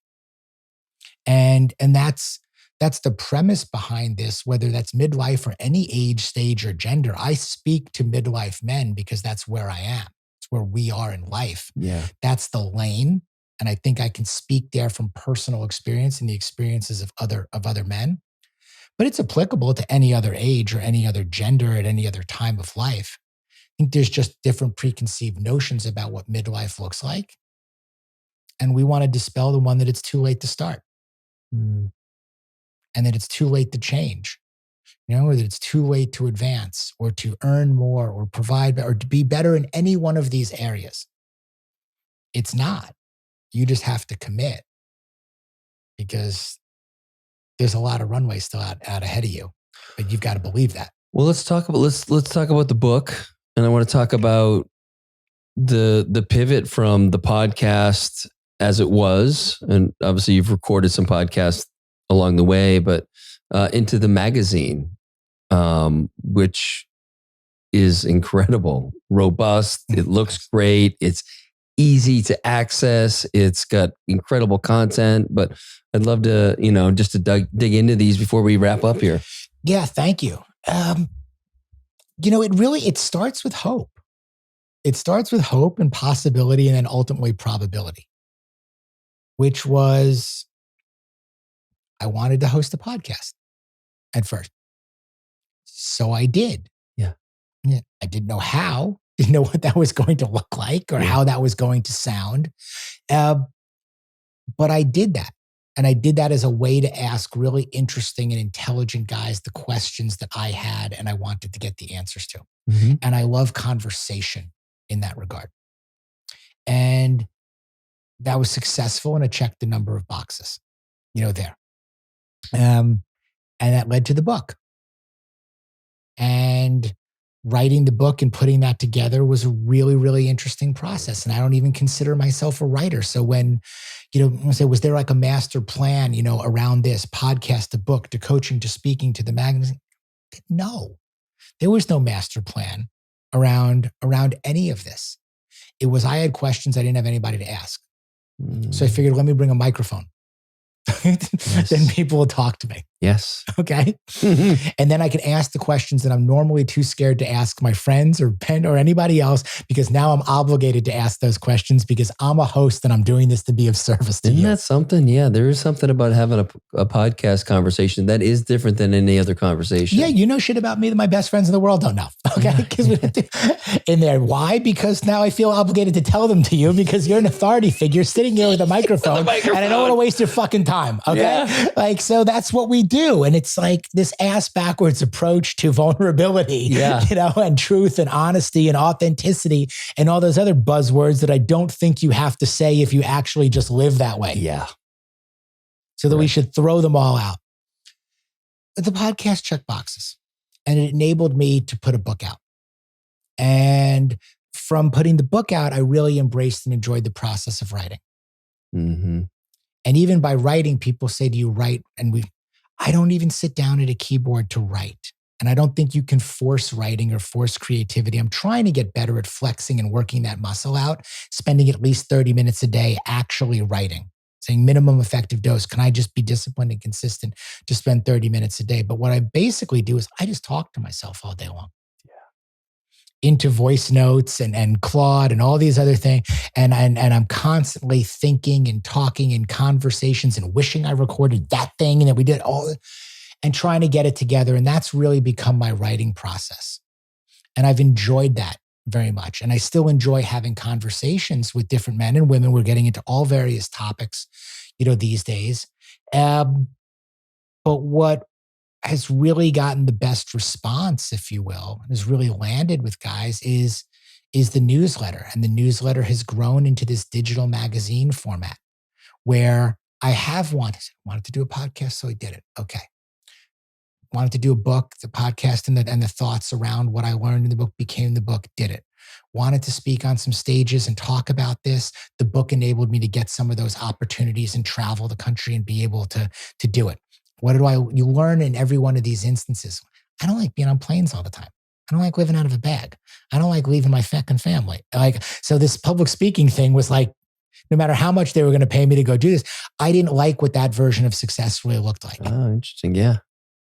S1: And that's the premise behind this. Whether that's midlife or any age, stage, or gender, I speak to midlife men because that's where I am. Where we are in life.
S2: Yeah.
S1: That's the lane. And I think I can speak there from personal experience and the experiences of other men. But it's applicable to any other age or any other gender at any other time of life. I think there's just different preconceived notions about what midlife looks like. And we want to dispel the one that it's too late to start. And that it's too late to change. Or that it's too late to advance or to earn more or provide or to be better in any one of these areas. It's not. You just have to commit because there's a lot of runway still out ahead of you, but you've got to believe that.
S2: Well, let's talk about the book, and I want to talk about the pivot from the podcast as it was, and obviously you've recorded some podcasts along the way, but into the magazine. Which is incredible, robust. It looks great. It's easy to access. It's got incredible content, but I'd love to, just to dig into these before we wrap up here.
S1: Yeah, thank you. It starts with hope. It starts with hope and possibility and then ultimately probability, which was I wanted to host a podcast at first. So I did.
S2: Yeah.
S1: I didn't know how, didn't know what that was going to look like or how that was going to sound. But I did that. And I did that as a way to ask really interesting and intelligent guys the questions that I had and I wanted to get the answers to.
S2: Mm-hmm.
S1: And I love conversation in that regard. And that was successful and I checked the number of boxes, there. And that led to the book. And writing the book and putting that together was a really, really interesting process. And I don't even consider myself a writer. So when, say, was there like a master plan, around this podcast, to book, to coaching, to speaking, to the magazine? No, there was no master plan around any of this. It was, I had questions I didn't have anybody to ask. So I figured, let me bring a microphone.
S2: Yes.
S1: Then people will talk to me.
S2: Yes.
S1: Okay. And then I can ask the questions that I'm normally too scared to ask my friends or Penn or anybody else, because now I'm obligated to ask those questions because I'm a host and I'm doing this to be of service to you.
S2: Isn't that something? Yeah. There is something about having a podcast conversation that is different than any other conversation.
S1: Yeah. You know shit about me that my best friends in the world don't know. Okay. Because in there. Why? Because now I feel obligated to tell them to you because you're an authority figure sitting here with a microphone, and I don't want to waste your fucking time. Okay. Yeah. So that's what we do. And it's like this ass backwards approach to vulnerability, and truth and honesty and authenticity and all those other buzzwords that I don't think you have to say if you actually just live that way.
S2: Yeah.
S1: So that we should throw them all out. But the podcast checked boxes and it enabled me to put a book out. And from putting the book out, I really embraced and enjoyed the process of writing.
S2: Mm-hmm.
S1: And even by writing, people say, do you write? And I don't even sit down at a keyboard to write. And I don't think you can force writing or force creativity. I'm trying to get better at flexing and working that muscle out, spending at least 30 minutes a day actually writing, saying minimum effective dose. Can I just be disciplined and consistent to spend 30 minutes a day? But what I basically do is I just talk to myself all day long. Into voice notes and Claude and all these other things. And I'm constantly thinking and talking in conversations and wishing I recorded that thing and that we did all and trying to get it together. And that's really become my writing process. And I've enjoyed that very much. And I still enjoy having conversations with different men and women. We're getting into all various topics, these days. But what has really gotten the best response, if you will, and has really landed with guys is the newsletter. And the newsletter has grown into this digital magazine format where I have wanted to do a podcast, so I did it. Okay. Wanted to do a book, the podcast and the thoughts around what I learned in the book became the book, did it. Wanted to speak on some stages and talk about this. The book enabled me to get some of those opportunities and travel the country and be able to do it. What you learn in every one of these instances? I don't like being on planes all the time. I don't like living out of a bag. I don't like leaving my fucking family. So this public speaking thing was like, no matter how much they were going to pay me to go do this, I didn't like what that version of success really looked like.
S2: Oh, interesting. Yeah.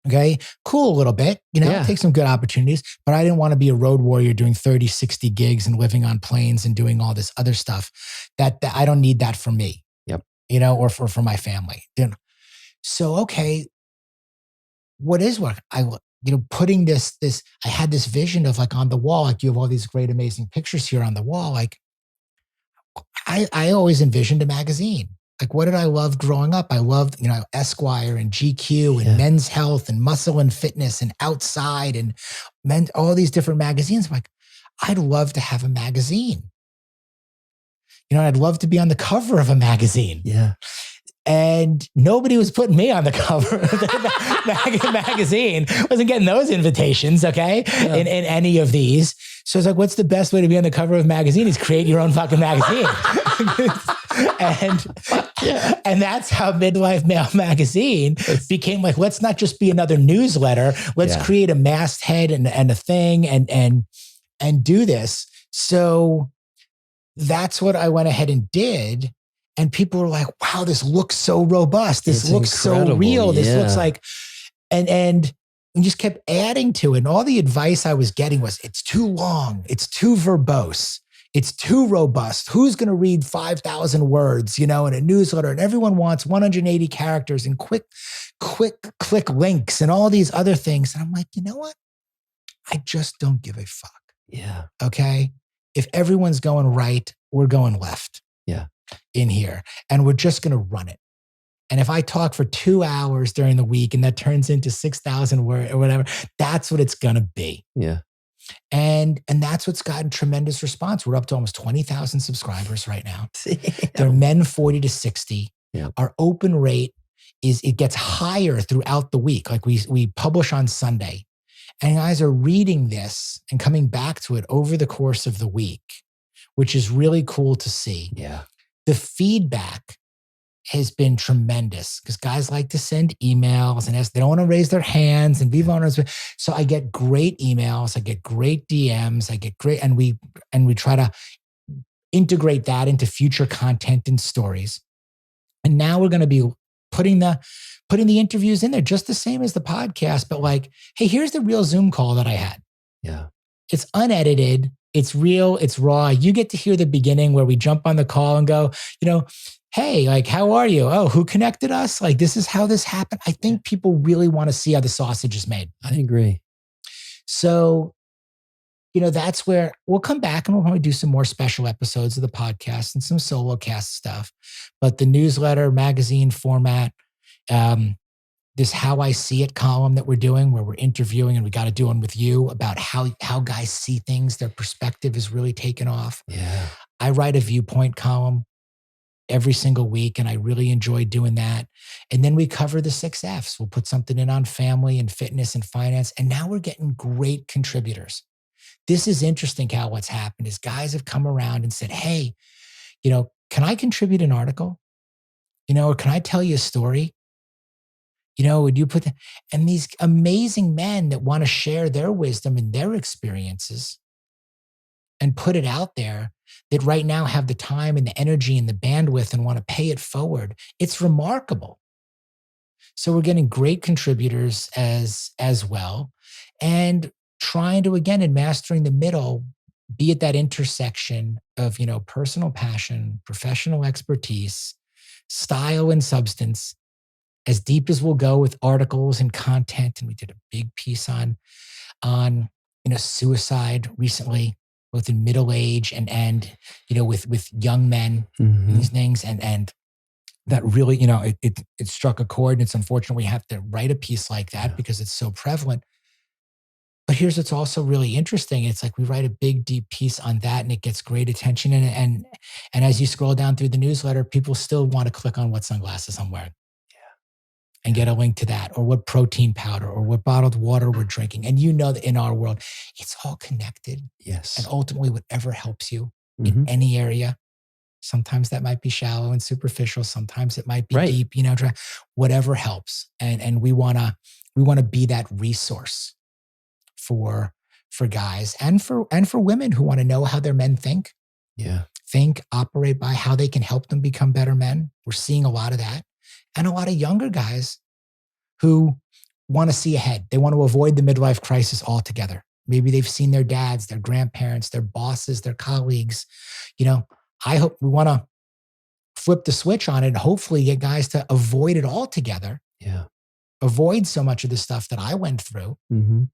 S1: Okay. Cool a little bit, take some good opportunities, but I didn't want to be a road warrior doing 30, 60 gigs and living on planes and doing all this other stuff that I don't need that for me.
S2: Yep.
S1: Or for my family. So, okay, what is work? Putting this, I had this vision of like on the wall, like you have all these great, amazing pictures here on the wall. Like I always envisioned a magazine. Like what did I love growing up? I loved, Esquire and GQ and Men's Health and Muscle and Fitness and Outside and all these different magazines. I'm like, I'd love to have a magazine. I'd love to be on the cover of a magazine.
S2: Yeah.
S1: And nobody was putting me on the cover of the magazine. Wasn't getting those invitations, okay, in any of these. So it's like, what's the best way to be on the cover of a magazine? Is create your own fucking magazine. And that's how Midlife Male magazine became like, let's not just be another newsletter. Let's create a masthead and a thing and do this. So that's what I went ahead and did. And people were like, wow, this looks so robust. This looks so real. This looks like, and we just kept adding to it. And all the advice I was getting was, it's too long. It's too verbose. It's too robust. Who's going to read 5,000 words, in a newsletter? And everyone wants 180 characters and quick click links and all these other things. And I'm like, you know what? I just don't give a fuck.
S2: Yeah.
S1: Okay. If everyone's going right, we're going left.
S2: Yeah.
S1: In here. And we're just going to run it. And if I talk for 2 hours during the week and that turns into 6,000 words or whatever, that's what it's going to be.
S2: Yeah.
S1: And that's what's gotten tremendous response. We're up to almost 20,000 subscribers right now. They're men 40 to 60.
S2: Yeah.
S1: Our open rate it gets higher throughout the week. Like we publish on Sunday, and guys are reading this and coming back to it over the course of the week, which is really cool to see.
S2: Yeah.
S1: The feedback has been tremendous because guys like to send emails and they don't want to raise their hands and be vulnerable. So I get great emails, I get great DMs, I get great, and we try to integrate that into future content and stories. And now we're going to be putting the interviews in there just the same as the podcast, but like, hey, here's the real Zoom call that I had.
S2: Yeah.
S1: It's unedited. It's real. It's raw. You get to hear the beginning where we jump on the call and go, hey, like, how are you? Oh, who connected us? Like, this is how this happened. I think people really want to see how the sausage is made.
S2: I agree.
S1: So, that's where we'll come back and we'll probably do some more special episodes of the podcast and some solo cast stuff. But the newsletter, magazine format, this How I See It column that we're doing where we're interviewing, and we got to do one with you about how guys see things, their perspective is really taken off.
S2: Yeah.
S1: I write a viewpoint column every single week, and I really enjoy doing that. And then we cover the 6 F's. We'll put something in on family and fitness and finance. And now we're getting great contributors. This is interesting, Cal. What's happened is guys have come around and said, hey, can I contribute an article? Or can I tell you a story? Would you put and these amazing men that want to share their wisdom and their experiences and put it out there, that right now have the time and the energy and the bandwidth and want to pay it forward. It's remarkable. So we're getting great contributors as well, and trying to, again, in mastering the middle, be at that intersection of, personal passion, professional expertise, style and substance, as deep as we'll go with articles and content. And we did a big piece on suicide recently, both in middle age and with young men,
S2: Mm-hmm.
S1: these things. And that really, it struck a chord. And it's unfortunate we have to write a piece like that because it's so prevalent. But here's what's also really interesting. It's like we write a big, deep piece on that and it gets great attention. And as you scroll down through the newsletter, people still want to click on what sunglasses I'm wearing. And get a link to that, or what protein powder, or what bottled water we're drinking. And that in our world, it's all connected.
S2: Yes.
S1: And ultimately, whatever helps you in any area, sometimes that might be shallow and superficial. Sometimes it might be deep, whatever helps. And we want to be that resource for guys and for women who want to know how their men think.
S2: Yeah.
S1: Think, operate by how they can help them become better men. We're seeing a lot of that. And a lot of younger guys who want to see ahead. They want to avoid the midlife crisis altogether. Maybe they've seen their dads, their grandparents, their bosses, their colleagues. I hope we want to flip the switch on it and hopefully get guys to avoid it altogether.
S2: Yeah.
S1: Avoid so much of the stuff that I went through,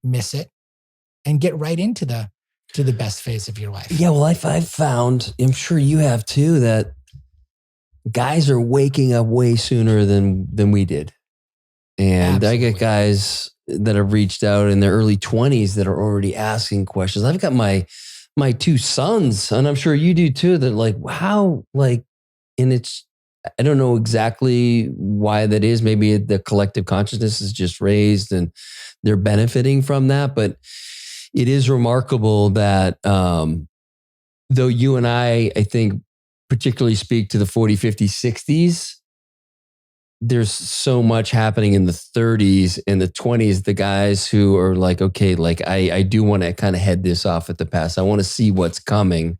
S1: miss it, and get right into the best phase of your life.
S2: Yeah. Well, I've found, I'm sure you have too, that guys are waking up way sooner than we did. And absolutely. I get guys that have reached out in their early 20s that are already asking questions. I've got my 2 sons, and I'm sure you do too, that like, how, like, and it's, I don't know exactly why that is. Maybe the collective consciousness is just raised and they're benefiting from that. But it is remarkable that though you and I think, particularly speak to the 40, 50, 60s, there's so much happening in the 30s and the 20s, the guys who are like, okay, like I do want to kind of head this off at the pass. I want to see what's coming.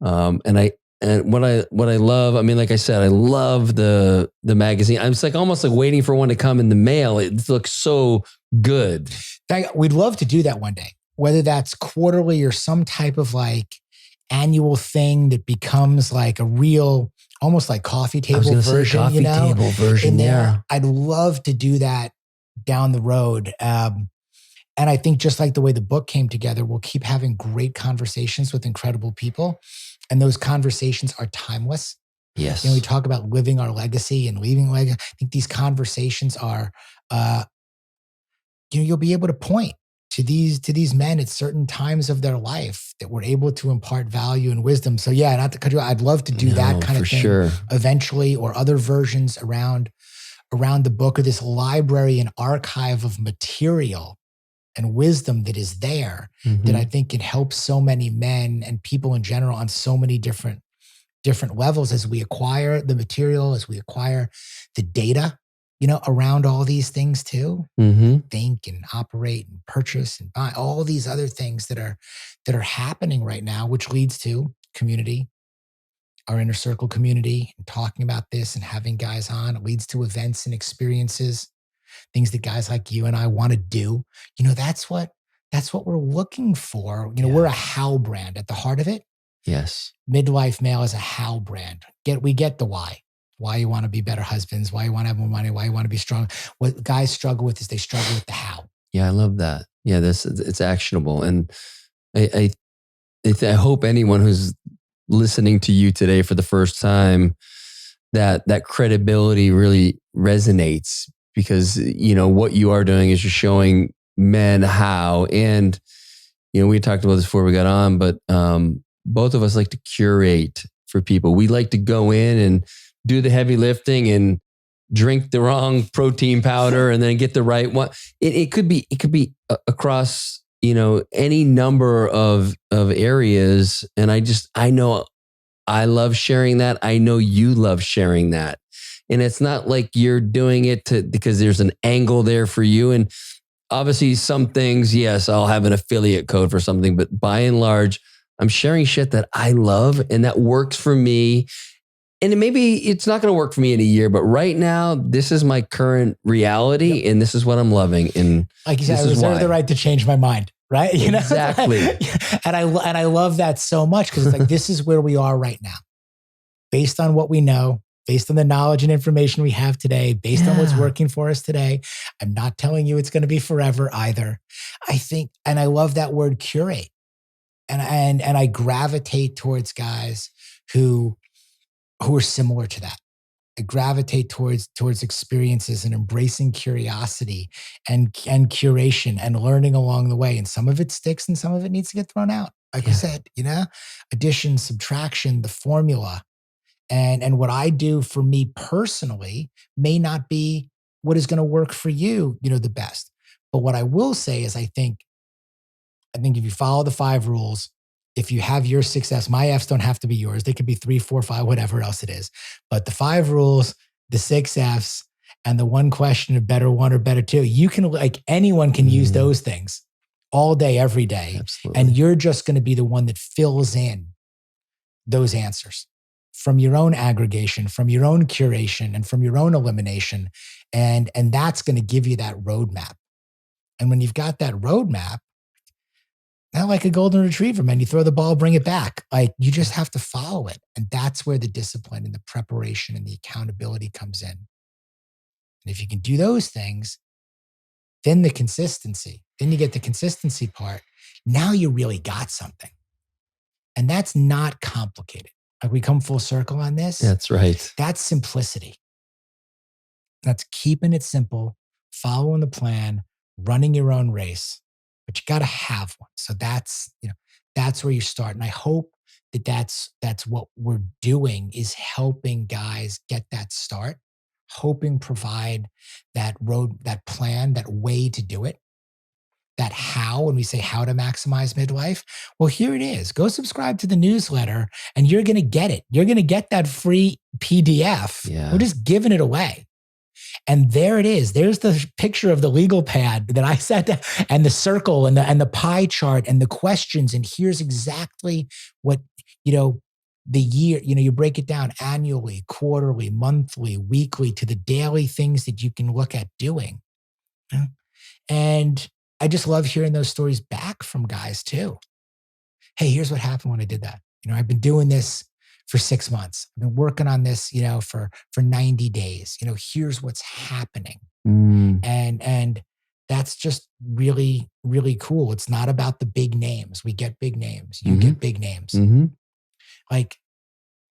S2: And what I love, I mean, like I said, I love the magazine. I was like almost like waiting for one to come in the mail. It looks so good.
S1: We'd love to do that one day, whether that's quarterly or some type of like annual thing that becomes like a real, almost like coffee table version,
S2: coffee table version. Yeah.
S1: I'd love to do that down the road. And I think just like the way the book came together, we'll keep having great conversations with incredible people. And those conversations are timeless.
S2: Yes.
S1: We talk about living our legacy and leaving legacy. I think these conversations are, you'll be able to point to these men at certain times of their life that were able to impart value and wisdom. So yeah, not to cut you out, I'd love to do that kind of thing eventually, or other versions around the book, or this library and archive of material and wisdom that is there, that I think can help so many men and people in general on so many different levels as we acquire the material, as we acquire the data, around all these things too. Think and operate and purchase and buy, all these other things that are happening right now, which leads to community, our inner circle community, and talking about this and having guys on. It leads to events and experiences, things that guys like you and I want to do. That's what we're looking for. We're a how brand at the heart of it.
S2: Yes.
S1: Midlife Male is a how brand. We get the why you want to be better husbands, why you want to have more money, why you want to be strong. What guys struggle with is they struggle with the how.
S2: Yeah, I love that. Yeah, it's actionable. And I hope anyone who's listening to you today for the first time, that credibility really resonates, because what you are doing is you're showing men how. And we talked about this before we got on, but both of us like to curate for people. We like to go in and do the heavy lifting and drink the wrong protein powder and then get the right one. It could be across any number of areas. And I know I love sharing that. I know you love sharing that. And it's not like you're doing it because there's an angle there for you. And obviously some things, yes, I'll have an affiliate code for something, but by and large, I'm sharing shit that I love and that works for me. And maybe it's not going to work for me in a year, but right now, this is my current reality, and this is what I'm loving. And
S1: like you said, I reserve the right to change my mind, right?
S2: Exactly.
S1: And I love that so much, because it's like, this is where we are right now, based on what we know, based on the knowledge and information we have today, based on what's working for us today. I'm not telling you it's going to be forever either. I think, and I love that word curate. And I gravitate towards guys who are similar to that. I gravitate towards experiences and embracing curiosity and curation and learning along the way. And some of it sticks and some of it needs to get thrown out. Like I said, addition, subtraction, the formula. And what I do for me personally may not be what is going to work for you, the best. But what I will say is I think if you follow the 5 rules, if you have your success, my F's don't have to be yours. They could be 3, 4, 5, whatever else it is. But the 5 rules, the 6 F's, and the 1 question of better 1 or better 2, you can, like, anyone can use those things all day, every day.
S2: Absolutely.
S1: And you're just going to be the one that fills in those answers from your own aggregation, from your own curation, and from your own elimination. And that's going to give you that roadmap. And when you've got that roadmap, not like a golden retriever, man. You throw the ball, bring it back. Like, you just have to follow it. And that's where the discipline and the preparation and the accountability comes in. And if you can do those things, then the consistency, then you get the consistency part. Now you really got something. And that's not complicated. Like, we come full circle on this.
S2: That's right.
S1: That's simplicity. That's keeping it simple, following the plan, running your own race. But you got to have one. So that's where you start. And I hope that's what we're doing, is helping guys get that start, provide that road, that plan, that way to do it, that how. When we say how to maximize midlife, well, here it is. Go subscribe to the newsletter and you're going to get it. You're going to get that free PDF.
S2: Yeah.
S1: We're just giving it away. And there it is. There's the picture of the legal pad that I sat down, and the circle and the pie chart and the questions. And here's exactly what, the year, you break it down annually, quarterly, monthly, weekly, to the daily things that you can look at doing. And I just love hearing those stories back from guys too. Hey, here's what happened when I did that. I've been doing this for 6 months. I've been working on this, for 90 days. Here's what's happening. And that's just really, really cool. It's not about the big names. We get big names. You get big names. Like,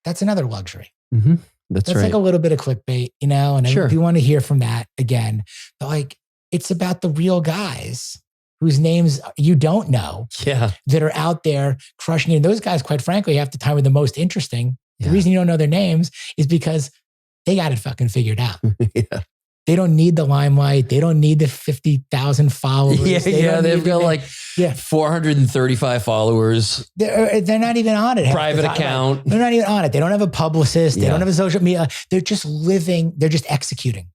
S1: that's another luxury.
S2: That's right.
S1: Like a little bit of clickbait, and
S2: Sure.
S1: if you want to hear from that again, but like, it's about the real guys whose names you don't know that are out there crushing it. And those guys, quite frankly, half the time are the most interesting. The reason you don't know their names is because they got it fucking figured out. They don't need the limelight. They don't need the 50,000 followers.
S2: They've got like 435 followers.
S1: They're not even on it.
S2: Private account.
S1: They're not even on it. They don't have a publicist. They don't have a social media. They're just living. They're just executing.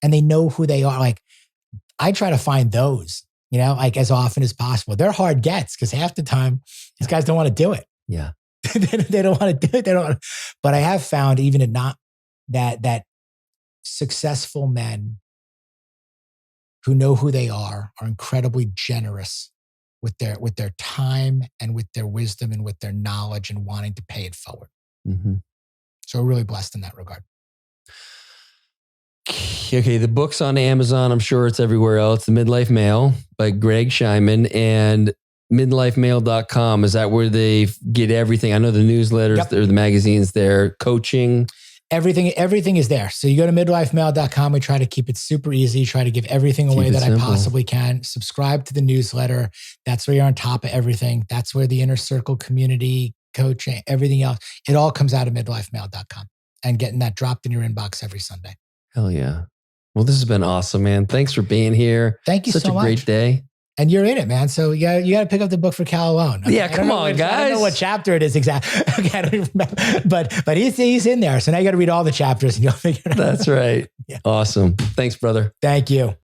S1: And they know who they are. Like, I try to find those, like as often as possible. They're hard gets because half the time these guys don't want to do it. They don't want to do it. But I have found even in not that successful men who know who they are incredibly generous with their time and with their wisdom and with their knowledge and wanting to pay it forward. So we're really blessed in that regard.
S2: Okay, the book's on Amazon. I'm sure it's everywhere else. The Midlife Male by Greg Scheinman, and midlifemale.com. Is that where they get everything? I know the newsletters, or the magazines there, coaching. Everything is there. So you go to midlifemale.com. We try to keep it super easy. Try to give everything away that I possibly can. Subscribe to the newsletter. That's where you're on top of everything. That's where the inner circle community, coaching, everything else, it all comes out of midlifemale.com and getting that dropped in your inbox every Sunday. Hell yeah. Well, this has been awesome, man. Thanks for being here.
S1: Thank you so much.
S2: Such a great day.
S1: And you're in it, man. So you got to pick up the book for Cal alone. Okay?
S2: Yeah, come on, guys.
S1: I don't know what chapter it is exactly. Okay, I don't even remember. But he's in there. So now you got to read all the chapters and you'll figure it out.
S2: That's right. Awesome. Thanks, brother.
S1: Thank you.